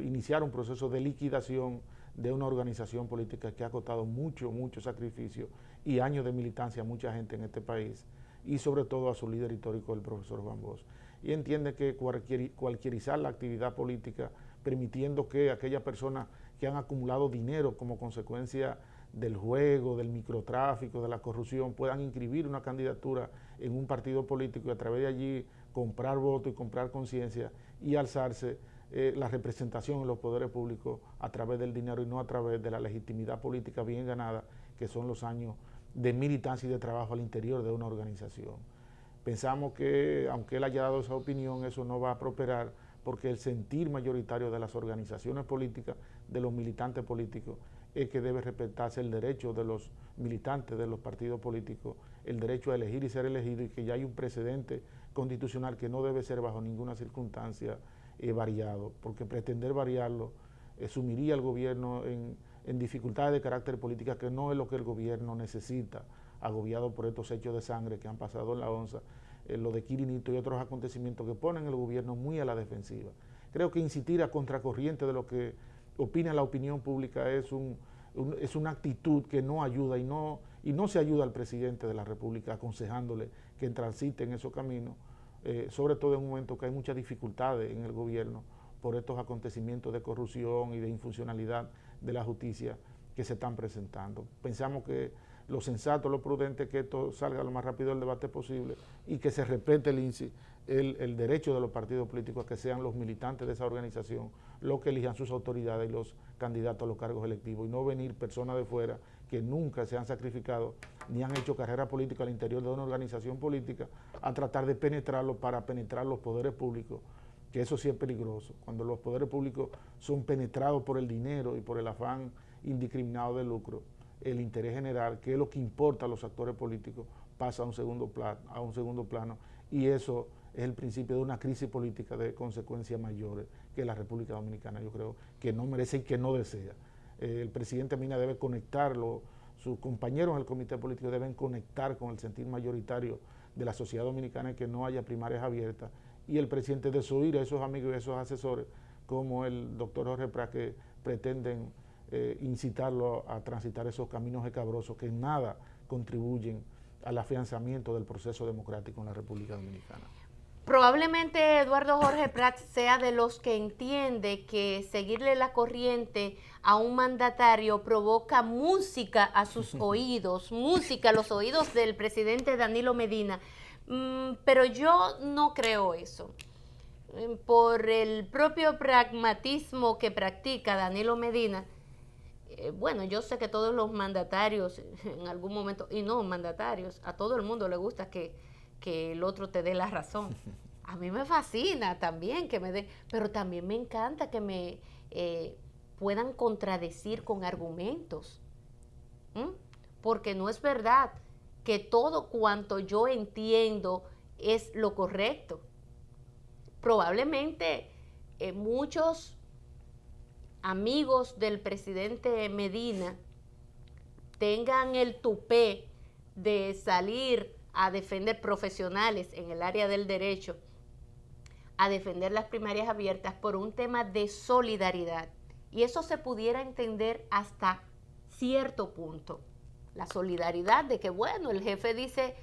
Speaker 2: iniciar un proceso de liquidación de una organización política que ha costado mucho sacrificio y años de militancia a mucha gente en este país, y sobre todo a su líder histórico, el profesor Juan Bosch. Y entiende que cualquierizar la actividad política, permitiendo que aquellas personas que han acumulado dinero como consecuencia del juego, del microtráfico, de la corrupción, puedan inscribir una candidatura en un partido político y a través de allí comprar votos y comprar conciencia y alzarse la representación en los poderes públicos a través del dinero y no a través de la legitimidad política bien ganada, que son los años de militancia y de trabajo al interior de una organización. Pensamos que, aunque él haya dado esa opinión, eso no va a prosperar, porque el sentir mayoritario de las organizaciones políticas, de los militantes políticos, es que debe respetarse el derecho de los militantes de los partidos políticos, el derecho a elegir y ser elegido, y que ya hay un precedente constitucional que no debe ser bajo ninguna circunstancia variado, porque pretender variarlo sumiría al gobierno en dificultades de carácter política, que no es lo que el gobierno necesita, agobiado por estos hechos de sangre que han pasado en la ONSA, lo de Quirinito y otros acontecimientos que ponen el gobierno muy a la defensiva. Creo que insistir a contracorriente de lo que opina la opinión pública es una actitud que no ayuda, y no se ayuda al presidente de la República aconsejándole que transite en esos caminos, sobre todo en un momento que hay muchas dificultades en el gobierno por estos acontecimientos de corrupción y de infuncionalidad de la justicia que se están presentando. Pensamos que lo sensato, lo prudente es que esto salga lo más rápido del debate posible y que se respete el derecho de los partidos políticos a que sean los militantes de esa organización los que elijan sus autoridades y los candidatos a los cargos electivos, y no venir personas de fuera que nunca se han sacrificado ni han hecho carrera política al interior de una organización política a tratar de penetrarlo para penetrar los poderes públicos, que eso sí es peligroso. Cuando los poderes públicos son penetrados por el dinero y por el afán indiscriminado de lucro, el interés general, que es lo que importa a los actores políticos, pasa a un segundo plano, y eso es el principio de una crisis política de consecuencias mayores que la República Dominicana, yo creo, que no merece y que no desea. El presidente Mina debe conectarlo, sus compañeros del comité político deben conectar con el sentir mayoritario de la sociedad dominicana, y que no haya primarias abiertas, y el presidente desoír a esos amigos y a esos asesores como el doctor Jorge Prats, que pretenden incitarlo a transitar esos caminos escabrosos que en nada contribuyen al afianzamiento del proceso democrático en la República Dominicana.
Speaker 1: Probablemente Eduardo Jorge Prats sea de los que entiende que seguirle la corriente a un mandatario provoca música a sus oídos, música a los oídos del presidente Danilo Medina, pero yo no creo eso. Por el propio pragmatismo que practica Danilo Medina, bueno, yo sé que todos los mandatarios en algún momento, y no mandatarios, a todo el mundo le gusta que el otro te dé la razón. A mí me fascina también que me dé, pero también me encanta que me puedan contradecir con argumentos. Porque no es verdad que todo cuanto yo entiendo es lo correcto. Probablemente muchos amigos del presidente Medina tengan el tupé de salir a defender, profesionales en el área del derecho, a defender las primarias abiertas por un tema de solidaridad. Y eso se pudiera entender hasta cierto punto. La solidaridad de que, bueno, el jefe dice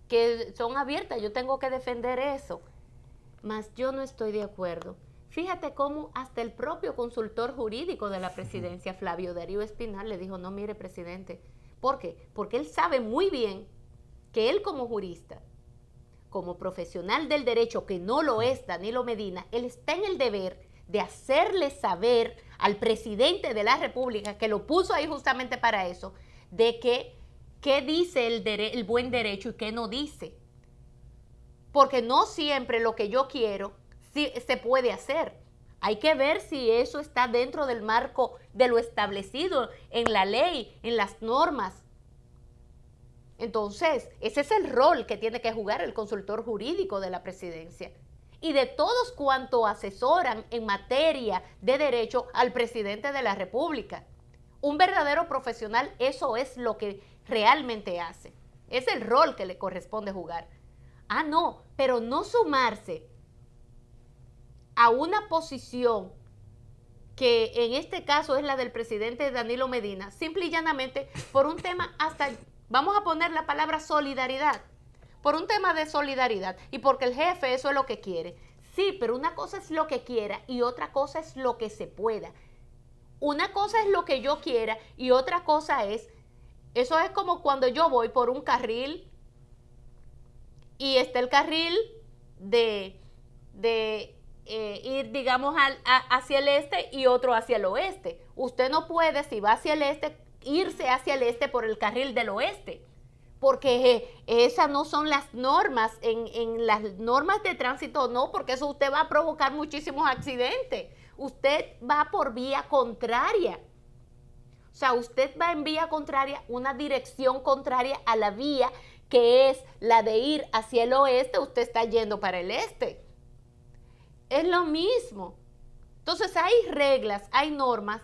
Speaker 1: que son abiertas, yo tengo que defender eso. Mas yo no estoy de acuerdo. Fíjate cómo hasta el propio consultor jurídico de la presidencia, Flavio Darío Espinal, le dijo, no, mire, presidente. ¿Por qué? Porque él sabe muy bien que él como jurista, como profesional del derecho, que no lo es Danilo Medina, él está en el deber de hacerle saber al presidente de la República, que lo puso ahí justamente para eso, de que qué dice el buen derecho y qué no dice. Porque no siempre lo que yo quiero se puede hacer. Hay que ver si eso está dentro del marco de lo establecido en la ley, en las normas. Entonces, ese es el rol que tiene que jugar el consultor jurídico de la presidencia y de todos cuantos asesoran en materia de derecho al presidente de la República. Un verdadero profesional, eso es lo que realmente hace. Es el rol que le corresponde jugar. Ah, no, pero no sumarse a una posición que en este caso es la del presidente Danilo Medina, simple y llanamente por un tema hasta, vamos a poner la palabra solidaridad, por un tema de solidaridad y porque el jefe eso es lo que quiere. Sí, pero una cosa es lo que quiera y otra cosa es lo que se pueda. Una cosa es lo que yo quiera y otra cosa es, eso es como cuando yo voy por un carril y está el carril de ir, digamos, hacia el este y otro hacia el oeste. Usted no puede, si va hacia el este, irse hacia el este por el carril del oeste, porque esas no son las normas, en las normas de tránsito no, porque eso usted va a provocar muchísimos accidentes. Usted va por vía contraria. O sea, usted va en vía contraria, una dirección contraria a la vía que es la de ir hacia el oeste, usted está yendo para el este. Es lo mismo. Entonces hay reglas, hay normas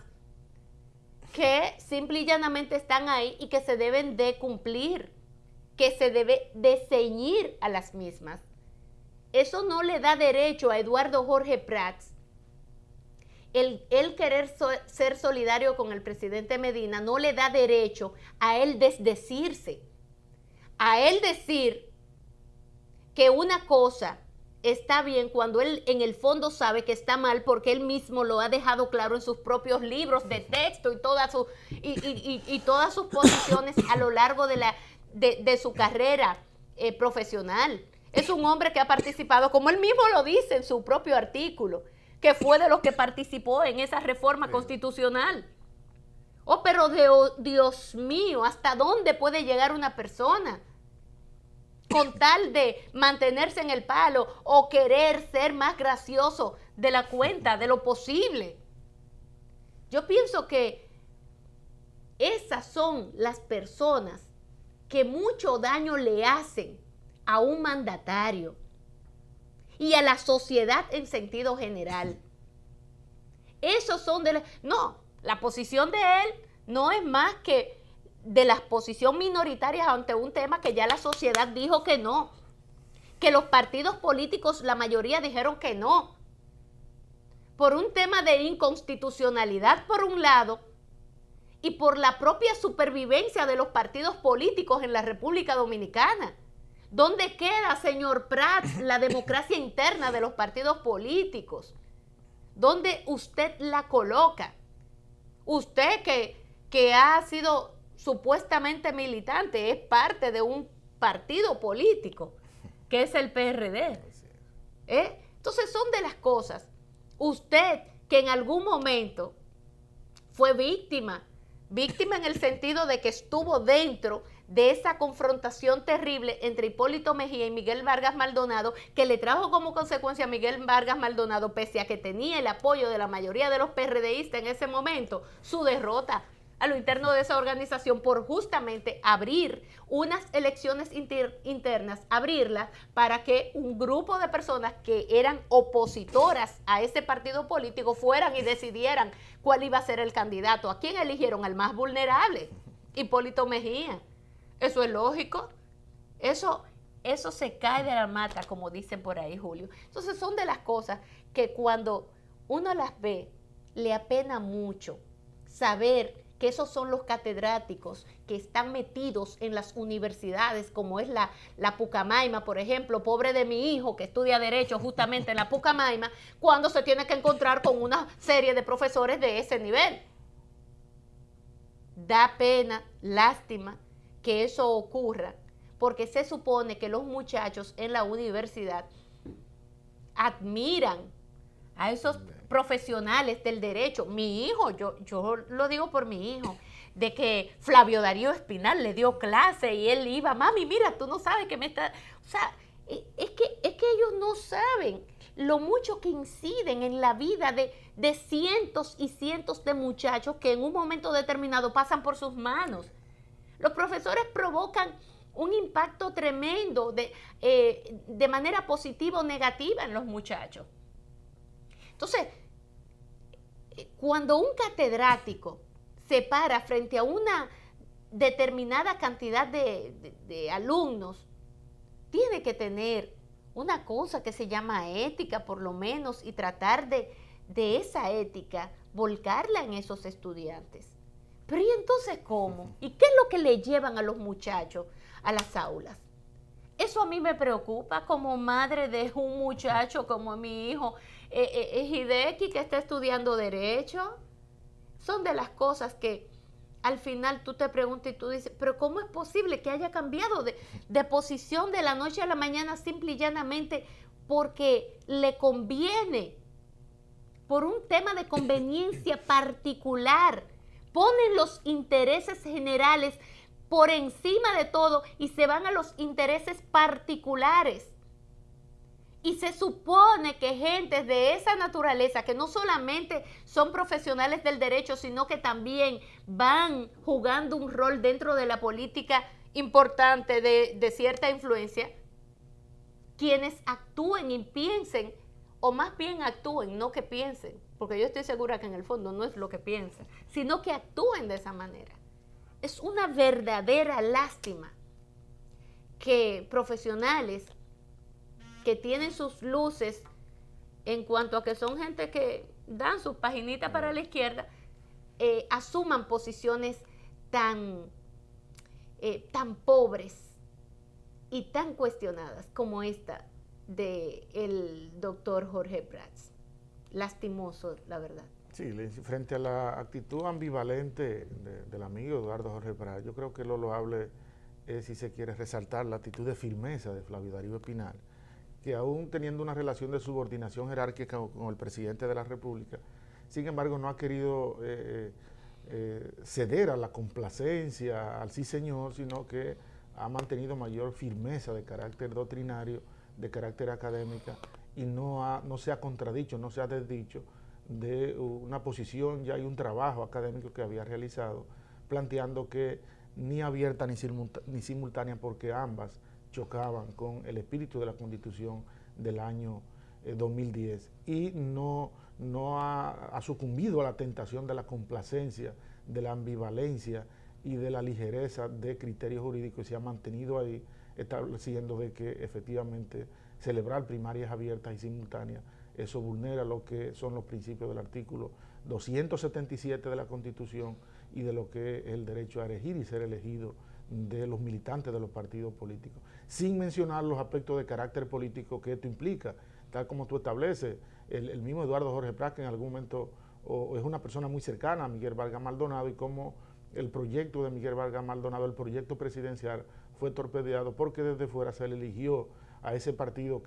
Speaker 1: que simple y llanamente están ahí y que se deben de cumplir, que se debe de ceñir a las mismas. Eso no le da derecho a Eduardo Jorge Prats. El querer ser solidario con el presidente Medina no le da derecho a él desdecirse, a él decir que una cosa está bien cuando él en el fondo sabe que está mal porque él mismo lo ha dejado claro en sus propios libros de texto y todas sus posiciones a lo largo de su carrera profesional. Es un hombre que ha participado, como él mismo lo dice en su propio artículo, que fue de los que participó en esa reforma constitucional. Oh, pero Dios mío, ¿hasta dónde puede llegar una persona con tal de mantenerse en el palo o querer ser más gracioso de la cuenta, de lo posible? Yo pienso que esas son las personas que mucho daño le hacen a un mandatario y a la sociedad en sentido general. Esos son de no, la posición de él no es más que de las posiciones minoritarias ante un tema que ya la sociedad dijo que no, que los partidos políticos, la mayoría dijeron que no, por un tema de inconstitucionalidad por un lado y por la propia supervivencia de los partidos políticos en la República Dominicana. ¿Dónde queda, señor Prats, la democracia interna de los partidos políticos? ¿Dónde usted la coloca? Usted que ha sido supuestamente militante, es parte de un partido político, que es el PRD. Entonces son de las cosas. Usted que en algún momento fue víctima en el sentido de que estuvo dentro de esa confrontación terrible entre Hipólito Mejía y Miguel Vargas Maldonado, que le trajo como consecuencia a Miguel Vargas Maldonado, pese a que tenía el apoyo de la mayoría de los PRDistas en ese momento, su derrota a lo interno de esa organización por justamente abrir unas elecciones internas, abrirlas para que un grupo de personas que eran opositoras a ese partido político fueran y decidieran cuál iba a ser el candidato. ¿A quién eligieron? Al más vulnerable, Hipólito Mejía. Eso es lógico. Eso se cae de la mata, como dicen por ahí, Julio. Entonces son de las cosas que cuando uno las ve, le apena mucho saber que esos son los catedráticos que están metidos en las universidades, como es la Pucamaima, por ejemplo, pobre de mi hijo que estudia Derecho justamente en la Pucamaima, cuando se tiene que encontrar con una serie de profesores de ese nivel. Da pena, lástima que eso ocurra, porque se supone que los muchachos en la universidad admiran a esos profesionales del derecho. Mi hijo, yo lo digo por mi hijo, de que Flavio Darío Espinal le dio clase y él iba, mami, mira, tú no sabes que me está... O sea, es que ellos no saben lo mucho que inciden en la vida de cientos y cientos de muchachos que en un momento determinado pasan por sus manos. Los profesores provocan un impacto tremendo de manera positiva o negativa en los muchachos. Entonces, cuando un catedrático se para frente a una determinada cantidad de alumnos, tiene que tener una cosa que se llama ética, por lo menos, y tratar de esa ética volcarla en esos estudiantes. Pero ¿y entonces cómo? ¿Y qué es lo que le llevan a los muchachos a las aulas? Eso a mí me preocupa como madre de un muchacho como mi hijo, Hideki, que está estudiando Derecho. Son de las cosas que al final tú te preguntas y tú dices, pero ¿cómo es posible que haya cambiado de posición de la noche a la mañana simple y llanamente porque le conviene, por un tema de conveniencia particular? Ponen los intereses generales por encima de todo y se van a los intereses particulares. Y se supone que gentes de esa naturaleza, que no solamente son profesionales del derecho, sino que también van jugando un rol dentro de la política importante de cierta influencia, quienes actúen y piensen, o más bien actúen, no que piensen, porque yo estoy segura que en el fondo no es lo que piensan, sino que actúen de esa manera. Es una verdadera lástima que profesionales que tienen sus luces en cuanto a que son gente que dan sus paginitas para la izquierda, asuman posiciones tan pobres y tan cuestionadas como esta del doctor Jorge Prats. Lastimoso, la verdad.
Speaker 2: Sí, frente a la actitud ambivalente del amigo Eduardo Jorge Prats, yo creo que lo loable es, si se quiere, resaltar la actitud de firmeza de Flavio Darío Espinal, que aún teniendo una relación de subordinación jerárquica con el presidente de la República, sin embargo no ha querido ceder a la complacencia, al sí señor, sino que ha mantenido mayor firmeza de carácter doctrinario, de carácter académica, y no se ha contradicho, no se ha desdicho de una posición ya y un trabajo académico que había realizado planteando que ni abierta ni simultánea, porque ambas chocaban con el espíritu de la Constitución del año 2010 y no ha sucumbido a la tentación de la complacencia, de la ambivalencia y de la ligereza de criterios jurídicos, y se ha mantenido ahí, estableciendo de que efectivamente celebrar primarias abiertas y simultáneas, eso vulnera lo que son los principios del artículo 277 de la Constitución y de lo que es el derecho a elegir y ser elegido de los militantes de los partidos políticos, sin mencionar los aspectos de carácter político que esto implica, tal como tú estableces. El mismo Eduardo Jorge Prats, que en algún momento es una persona muy cercana a Miguel Vargas Maldonado, y como el proyecto de Miguel Vargas Maldonado, el proyecto presidencial, fue torpedeado porque desde fuera se le eligió a ese partido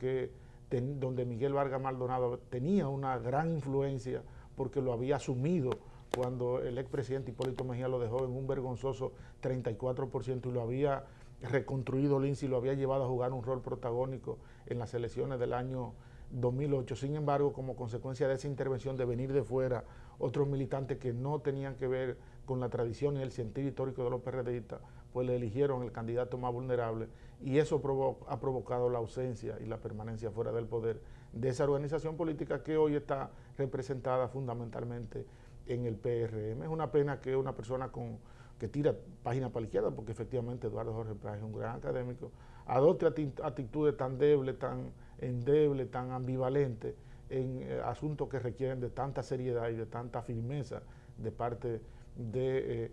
Speaker 2: donde Miguel Vargas Maldonado tenía una gran influencia, porque lo había asumido cuando el expresidente Hipólito Mejía lo dejó en un vergonzoso 34% y lo había reconstruido Lindsay, lo había llevado a jugar un rol protagónico en las elecciones del año 2008. Sin embargo, como consecuencia de esa intervención de venir de fuera otros militantes que no tenían que ver con la tradición y el sentido histórico de los PRDistas, pues le eligieron el candidato más vulnerable, y eso ha provocado la ausencia y la permanencia fuera del poder de esa organización política que hoy está representada fundamentalmente en el PRM. Es una pena que una persona que tira página para la izquierda, porque efectivamente Eduardo Jorge Prats es un gran académico, adopte actitudes tan endebles, tan ambivalentes en asuntos que requieren de tanta seriedad y de tanta firmeza de parte de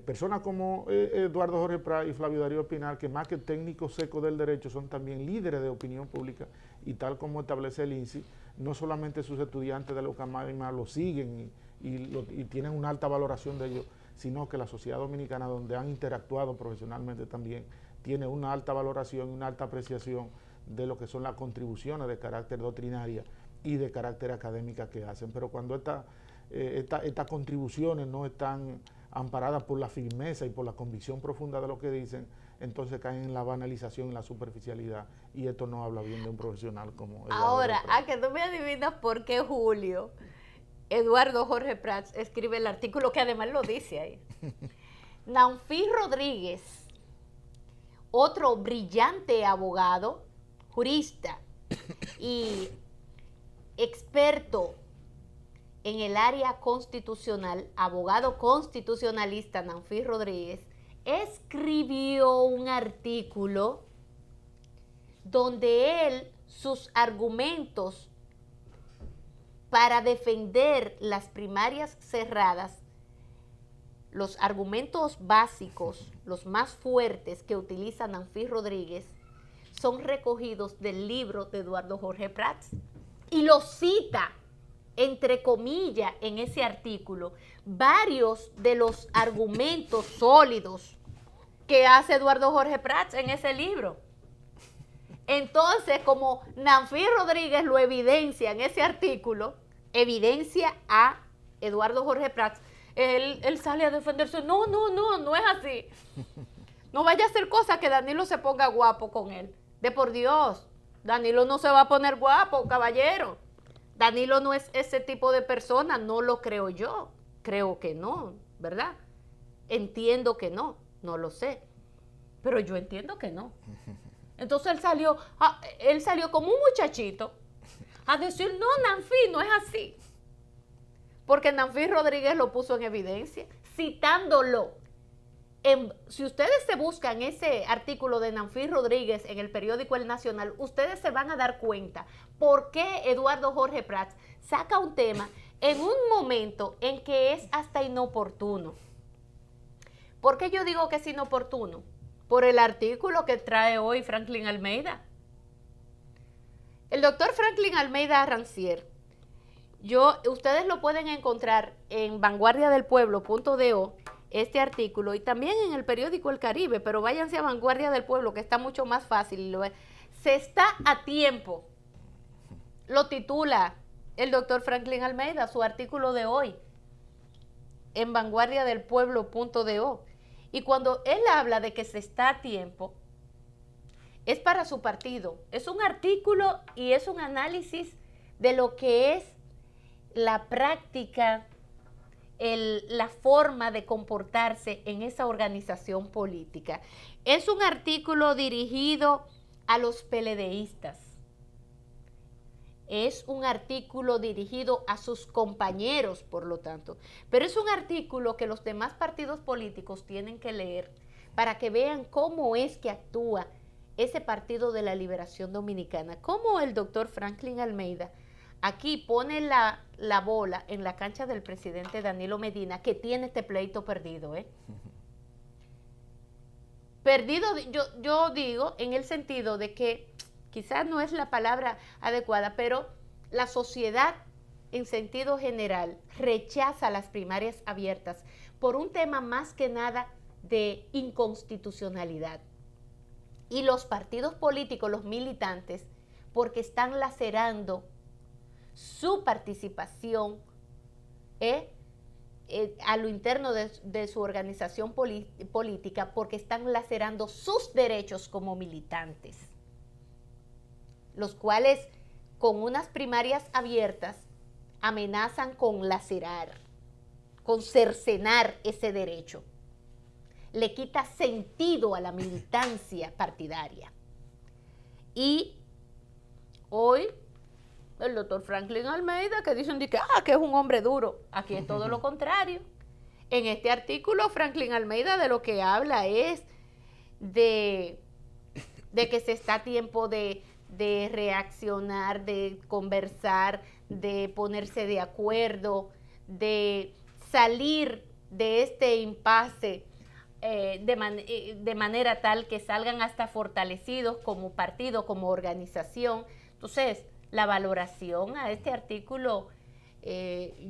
Speaker 2: personas como Eduardo Jorge Prats y Flavio Darío Espinal, que más que técnicos secos del derecho son también líderes de opinión pública, y tal como establece el INSI, no solamente sus estudiantes de la UCAMAIMA lo siguen y tienen una alta valoración de ellos, sino que la sociedad dominicana, donde han interactuado profesionalmente también, tiene una alta valoración y una alta apreciación de lo que son las contribuciones de carácter doctrinaria y de carácter académica que hacen. Pero cuando estas contribuciones no están amparadas por la firmeza y por la convicción profunda de lo que dicen, entonces caen en la banalización y la superficialidad, y esto no habla bien de un profesional como Eduardo.
Speaker 1: Ahora, a que tú me adivinas por qué Julio, Eduardo Jorge Prats escribe el artículo que además lo dice ahí. Nanfí Rodríguez, otro brillante abogado, jurista y experto en el área constitucional, abogado constitucionalista Nanfí Rodríguez, escribió un artículo donde sus argumentos para defender las primarias cerradas, los argumentos básicos, los más fuertes que utiliza Nanfí Rodríguez, son recogidos del libro de Eduardo Jorge Prats, y lo cita, entre comillas, en ese artículo, varios de los argumentos sólidos que hace Eduardo Jorge Prats en ese libro. Entonces, como Nanfí Rodríguez lo evidencia en ese artículo, evidencia a Eduardo Jorge Prats, él sale a defenderse. No es así. No vaya a hacer cosa que Danilo se ponga guapo con él. De por Dios, Danilo no se va a poner guapo, caballero. Danilo no es ese tipo de persona, no lo creo yo. Creo que no, ¿verdad? Entiendo que no lo sé. Pero yo entiendo que no. Entonces él salió como un muchachito a decir, no, Nanfí, no es así. Porque Nanfí Rodríguez lo puso en evidencia, citándolo. Si ustedes se buscan ese artículo de Nanfí Rodríguez en el periódico El Nacional, ustedes se van a dar cuenta por qué Eduardo Jorge Prats saca un tema en un momento en que es hasta inoportuno. ¿Por qué yo digo que es inoportuno? Por el artículo que trae hoy Franklin Almeida. El doctor Franklin Almeida Rancière, ustedes lo pueden encontrar en vanguardiadelpueblo.do, este artículo, y también en el periódico El Caribe, pero váyanse a Vanguardia del Pueblo, que está mucho más fácil. Se está a tiempo. Lo titula el doctor Franklin Almeida, su artículo de hoy, en vanguardiadelpueblo.do. Y cuando él habla de que se está a tiempo, es para su partido. Es un artículo y es un análisis de lo que es la práctica la forma de comportarse en esa organización política. Es un artículo dirigido a los PLDistas. Es un artículo dirigido a sus compañeros, por lo tanto. Pero es un artículo que los demás partidos políticos tienen que leer para que vean cómo es que actúa ese Partido de la Liberación Dominicana. Cómo el doctor Franklin Almeida aquí pone la bola en la cancha del presidente Danilo Medina, que tiene este pleito perdido, ¿eh? Perdido, yo digo, en el sentido de que quizás no es la palabra adecuada, pero la sociedad en sentido general rechaza las primarias abiertas por un tema más que nada de inconstitucionalidad. Y los partidos políticos, los militantes, porque están lacerando su participación a lo interno de su organización política, porque están lacerando sus derechos como militantes, los cuales con unas primarias abiertas amenazan con lacerar, con cercenar ese derecho. Le quita sentido a la militancia partidaria. Y hoy el doctor Franklin Almeida, que dicen que es un hombre duro. Aquí es todo lo contrario. En este artículo, Franklin Almeida de lo que habla es de que se está a tiempo de reaccionar, de conversar, de ponerse de acuerdo, de salir de este impasse de manera tal que salgan hasta fortalecidos como partido, como organización. Entonces, la valoración a este artículo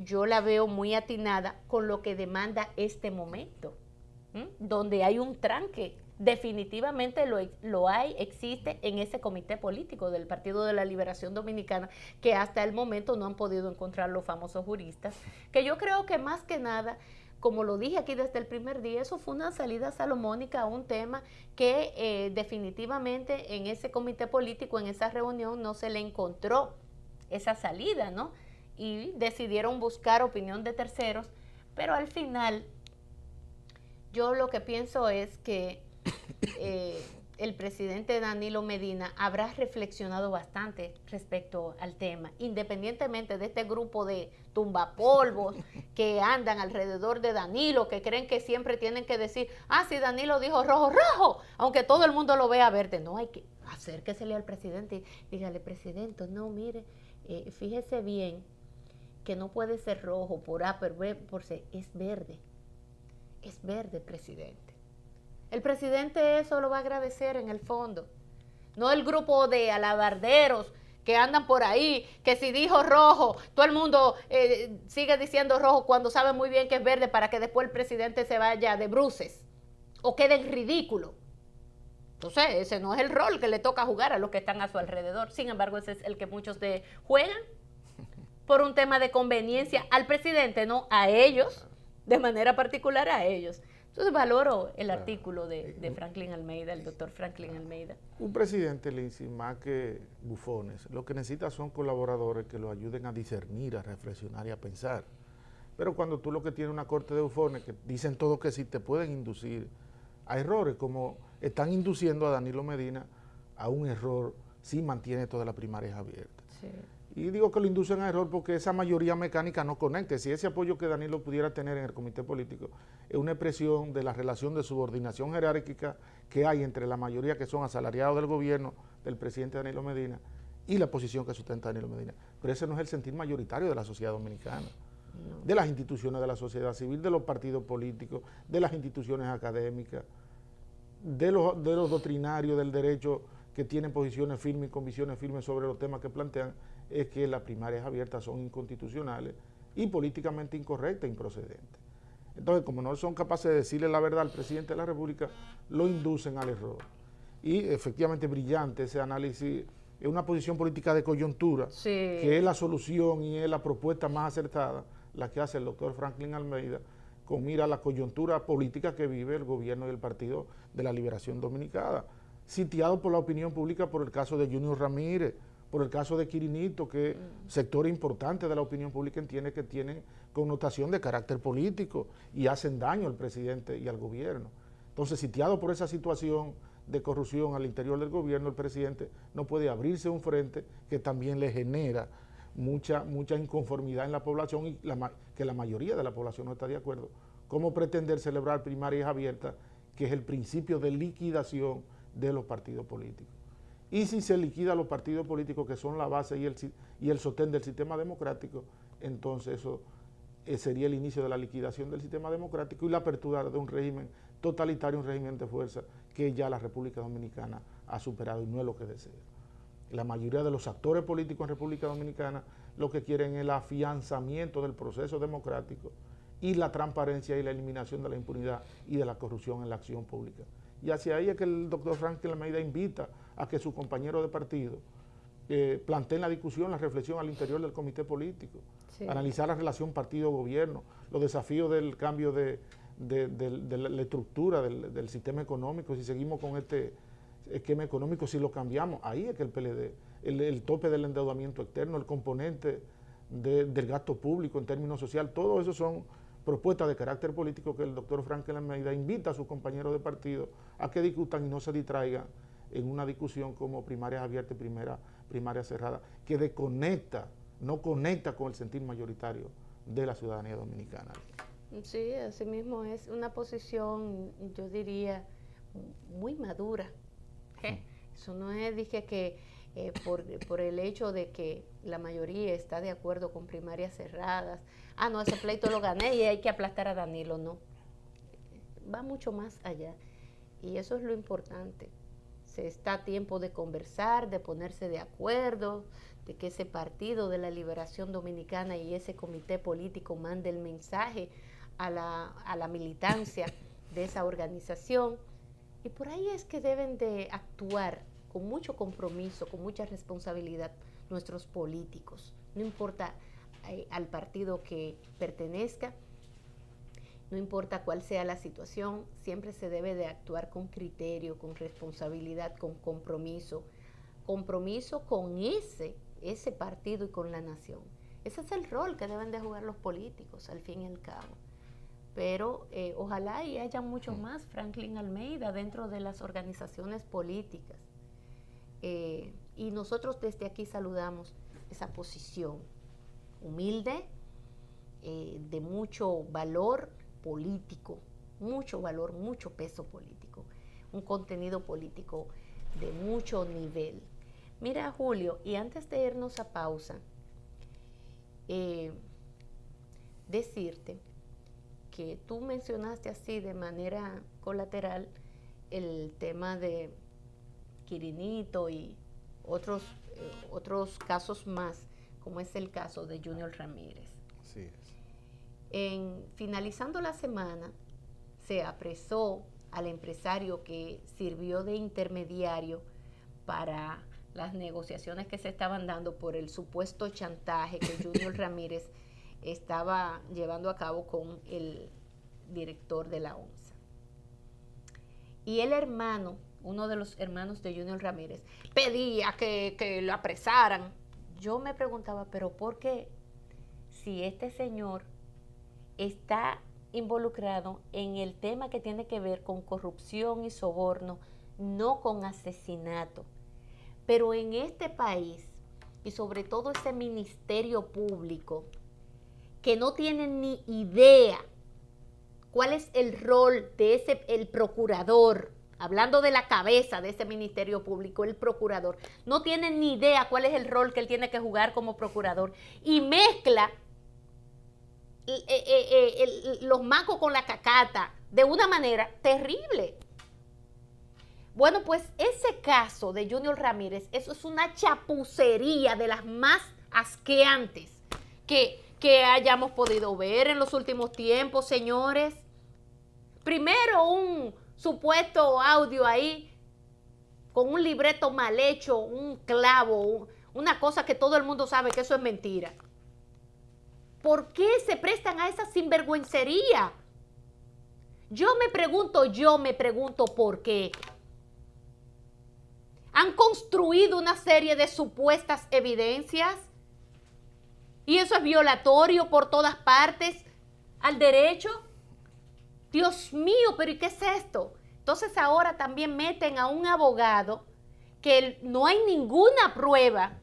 Speaker 1: yo la veo muy atinada con lo que demanda este momento, donde hay un tranque, definitivamente lo hay, existe en ese comité político del Partido de la Liberación Dominicana, que hasta el momento no han podido encontrar los famosos juristas, que yo creo que más que nada, como lo dije aquí desde el primer día, eso fue una salida salomónica a un tema que definitivamente en ese comité político, en esa reunión, no se le encontró esa salida, ¿no? Y decidieron buscar opinión de terceros, pero al final yo lo que pienso es que el presidente Danilo Medina habrá reflexionado bastante respecto al tema, independientemente de este grupo de tumbapolvos que andan alrededor de Danilo, que creen que siempre tienen que decir, si Danilo dijo rojo, rojo, aunque todo el mundo lo vea verde. No, hay que acérquesele al presidente y dígale, presidente, no, mire, fíjese bien que no puede ser rojo por A, por B, por C, es verde, presidente. El presidente eso lo va a agradecer en el fondo. No el grupo de alabarderos que andan por ahí, que si dijo rojo, todo el mundo sigue diciendo rojo cuando sabe muy bien que es verde para que después el presidente se vaya de bruces o quede en ridículo. Entonces, ese no es el rol que le toca jugar a los que están a su alrededor. Sin embargo, ese es el que muchos juegan por un tema de conveniencia al presidente, no a ellos, de manera particular a ellos. Entonces valoro el artículo de Franklin Almeida, el doctor Franklin Almeida.
Speaker 2: Un presidente, Lindsay, más que bufones, lo que necesita son colaboradores que lo ayuden a discernir, a reflexionar y a pensar. Pero cuando tú lo que tienes una corte de bufones que dicen todo que sí, te pueden inducir a errores, como están induciendo a Danilo Medina a un error si mantiene todas las primarias abiertas. Sí. Y digo que lo inducen a error porque esa mayoría mecánica no conecta. Si ese apoyo que Danilo pudiera tener en el comité político es una expresión de la relación de subordinación jerárquica que hay entre la mayoría que son asalariados del gobierno del presidente Danilo Medina y la posición que sustenta Danilo Medina. Pero ese no es el sentir mayoritario de la sociedad dominicana, de las instituciones de la sociedad civil, de los partidos políticos, de las instituciones académicas, de los doctrinarios del derecho que tienen posiciones firmes y convicciones firmes sobre los temas que plantean, es que las primarias abiertas son inconstitucionales y políticamente incorrectas e improcedentes. Entonces, como no son capaces de decirle la verdad al presidente de la República, lo inducen al error. Y efectivamente brillante ese análisis, es una posición política de coyuntura, sí, que es la solución y es la propuesta más acertada, la que hace el doctor Franklin Almeida, con mira a la coyuntura política que vive el gobierno y el Partido de la Liberación Dominicana, sitiado por la opinión pública por el caso de Junior Ramírez, por el caso de Quirinito, que sector importante de la opinión pública entiende que tienen connotación de carácter político y hacen daño al presidente y al gobierno. Entonces, sitiado por esa situación de corrupción al interior del gobierno, el presidente no puede abrirse un frente que también le genera mucha inconformidad en la población y que la mayoría de la población no está de acuerdo. ¿Cómo pretender celebrar primarias abiertas, que es el principio de liquidación de los partidos políticos? Y si se liquida los partidos políticos, que son la base y el sostén del sistema democrático, entonces eso sería el inicio de la liquidación del sistema democrático y la apertura de un régimen totalitario, un régimen de fuerza que ya la República Dominicana ha superado y no es lo que desea. La mayoría de los actores políticos en República Dominicana lo que quieren es el afianzamiento del proceso democrático y la transparencia y la eliminación de la impunidad y de la corrupción en la acción pública. Y hacia ahí es que el doctor Franklin Almeida invita a que sus compañeros de partido planteen la discusión, la reflexión al interior del comité político, sí, analizar la relación partido-gobierno, los desafíos del cambio de la estructura del sistema económico, si seguimos con este esquema económico, si lo cambiamos, ahí es que el PLD, el tope del endeudamiento externo, el componente del gasto público en términos sociales, todo eso son propuestas de carácter político que el doctor Franklin Almeida invita a sus compañeros de partido a que discutan y no se distraigan en una discusión como primarias abiertas y primaria cerrada, que no conecta con el sentir mayoritario de la ciudadanía dominicana.
Speaker 1: Sí, así mismo es una posición, yo diría, muy madura. Eso no es, dije que por el hecho de que la mayoría está de acuerdo con primarias cerradas, no, ese pleito lo gané y hay que aplastar a Danilo, no. Va mucho más allá y eso es lo importante. Se está a tiempo de conversar, de ponerse de acuerdo, de que ese Partido de la Liberación Dominicana y ese comité político mande el mensaje a la militancia de esa organización. Y por ahí es que deben de actuar con mucho compromiso, con mucha responsabilidad nuestros políticos. No importa al partido que pertenezca, no importa cuál sea la situación, siempre se debe de actuar con criterio, con responsabilidad, con compromiso con ese partido y con la nación. Ese es el rol que deben de jugar los políticos, al fin y al cabo. Pero ojalá y haya mucho más Franklin Almeida dentro de las organizaciones políticas. Y nosotros desde aquí saludamos esa posición humilde, de mucho valor político, mucho valor, mucho peso político, un contenido político de mucho nivel. Mira, Julio, y antes de irnos a pausa, decirte que tú mencionaste así de manera colateral el tema de Quirinito y otros casos más, como es el caso de Junior Ramírez.
Speaker 2: Así es.
Speaker 1: Finalizando la semana, se apresó al empresario que sirvió de intermediario para las negociaciones que se estaban dando por el supuesto chantaje que Junior Ramírez estaba llevando a cabo con el director de la ONSA. Y el hermano, uno de los hermanos de Junior Ramírez, pedía que lo apresaran. Yo me preguntaba, ¿pero por qué? Si este señor está involucrado en el tema que tiene que ver con corrupción y soborno, no con asesinato. Pero en este país, y sobre todo ese ministerio público, que no tienen ni idea cuál es el rol de el procurador, hablando de la cabeza de ese ministerio público, el procurador, no tienen ni idea cuál es el rol que él tiene que jugar como procurador, y mezcla los macos con la cacata de una manera terrible. Bueno, pues ese caso de Junior Ramírez, eso es una chapucería de las más asqueantes que hayamos podido ver en los últimos tiempos, señores. Primero un supuesto audio ahí con un libreto mal hecho, un clavo, una cosa que todo el mundo sabe que eso es mentira. ¿Por qué se prestan a esa sinvergüencería? Yo me pregunto por qué. Han construido una serie de supuestas evidencias y eso es violatorio por todas partes al derecho. Dios mío, pero ¿y qué es esto? Entonces ahora también meten a un abogado que no hay ninguna prueba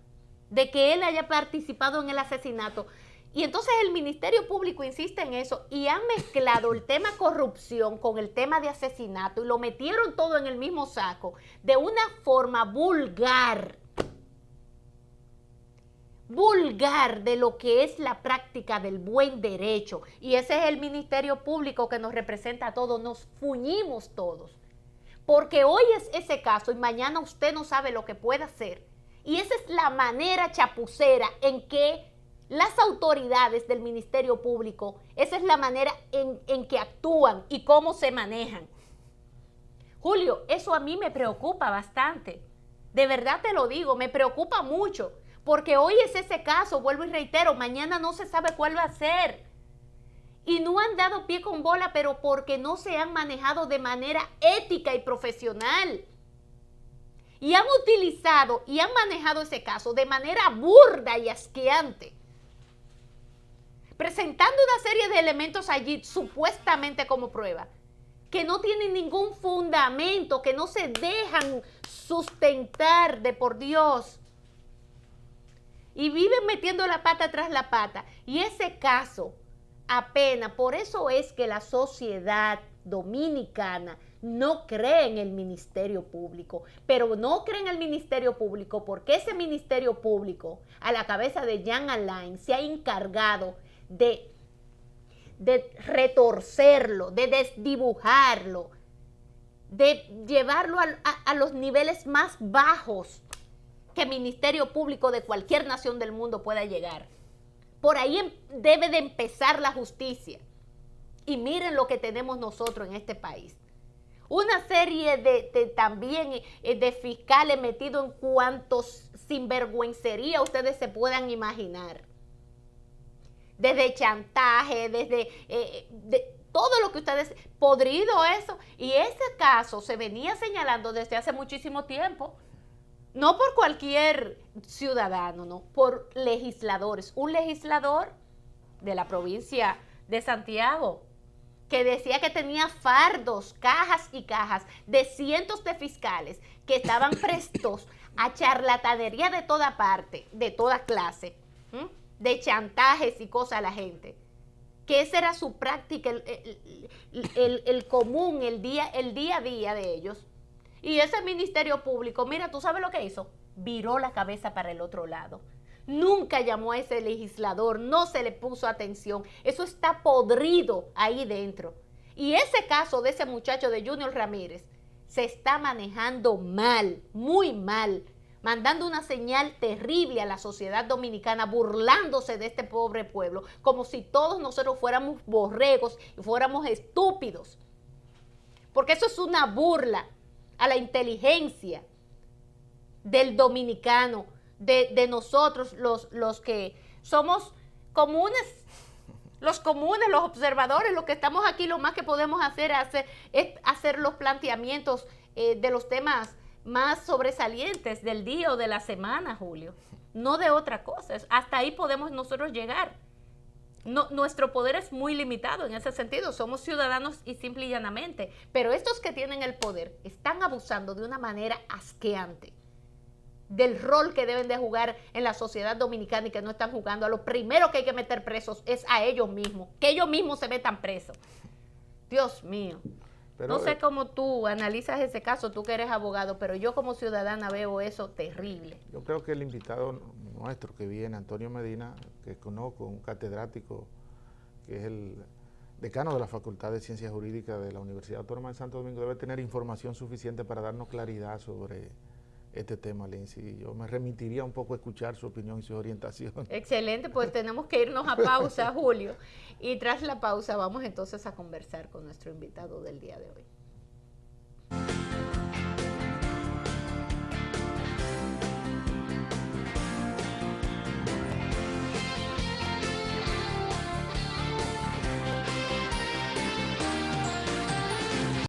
Speaker 1: de que él haya participado en el asesinato. Y entonces el Ministerio Público insiste en eso y han mezclado el tema corrupción con el tema de asesinato y lo metieron todo en el mismo saco de una forma vulgar de lo que es la práctica del buen derecho. Y ese es el Ministerio Público que nos representa a todos, nos fuñimos todos. Porque hoy es ese caso y mañana usted no sabe lo que puede hacer. Y esa es la manera chapucera en que las autoridades del Ministerio Público, esa es la manera en que actúan y cómo se manejan. Julio, eso a mí me preocupa bastante. De verdad te lo digo, me preocupa mucho. Porque hoy es ese caso, vuelvo y reitero, mañana no se sabe cuál va a ser. Y no han dado pie con bola, pero porque no se han manejado de manera ética y profesional. Y han utilizado y han manejado ese caso de manera burda y asqueante. Presentando una serie de elementos allí supuestamente como prueba, que no tienen ningún fundamento, que no se dejan sustentar de por Dios. Y viven metiendo la pata tras la pata. Y ese caso, apenas, por eso es que la sociedad dominicana no cree en el Ministerio Público. Pero no cree en el Ministerio Público porque ese Ministerio Público, a la cabeza de Jean Alain, se ha encargado de retorcerlo, de desdibujarlo, de llevarlo a los niveles más bajos que Ministerio Público de cualquier nación del mundo pueda llegar. Por ahí debe de empezar la justicia. Y miren lo que tenemos nosotros en este país. Una serie también de fiscales metidos en cuantos sinvergüencería ustedes se puedan imaginar. Desde chantaje, desde todo lo que ustedes, podrido eso. Y ese caso se venía señalando desde hace muchísimo tiempo. No por cualquier ciudadano, no, por legisladores. Un legislador de la provincia de Santiago que decía que tenía fardos, cajas y cajas de cientos de fiscales que estaban prestos a charlatanería de toda parte, de toda clase, de chantajes y cosas a la gente. Que esa era su práctica, el común, el día a día de ellos. Y ese Ministerio Público, mira, ¿tú sabes lo que hizo? Viró la cabeza para el otro lado. Nunca llamó a ese legislador, no se le puso atención. Eso está podrido ahí dentro. Y ese caso de ese muchacho de Junior Ramírez se está manejando mal, muy mal, mandando una señal terrible a la sociedad dominicana, burlándose de este pobre pueblo, como si todos nosotros fuéramos borregos y fuéramos estúpidos. Porque eso es una burla a la inteligencia del dominicano, de nosotros los que somos comunes, los observadores, los que estamos aquí, lo más que podemos hacer es hacer los planteamientos de los temas más sobresalientes del día o de la semana, Julio, no de otra cosa. Hasta ahí podemos nosotros llegar. No, nuestro poder es muy limitado en ese sentido, somos ciudadanos y simple y llanamente, pero estos que tienen el poder están abusando de una manera asqueante del rol que deben de jugar en la sociedad dominicana y que no están jugando. A lo primero que hay que meter presos es a ellos mismos, que ellos mismos se metan presos. Dios mío. Pero, no sé cómo tú analizas ese caso, tú que eres abogado, pero yo como ciudadana veo eso terrible.
Speaker 2: Yo creo que el invitado nuestro que viene, Antonio Medina, que conozco, un catedrático que es el decano de la Facultad de Ciencias Jurídicas de la Universidad Autónoma de Santo Domingo, debe tener información suficiente para darnos claridad sobre este tema, Lindsay. Yo me remitiría un poco a escuchar su opinión y su orientación.
Speaker 1: Excelente, pues tenemos que irnos a pausa, Julio. Y tras la pausa vamos entonces a conversar con nuestro invitado del día de hoy.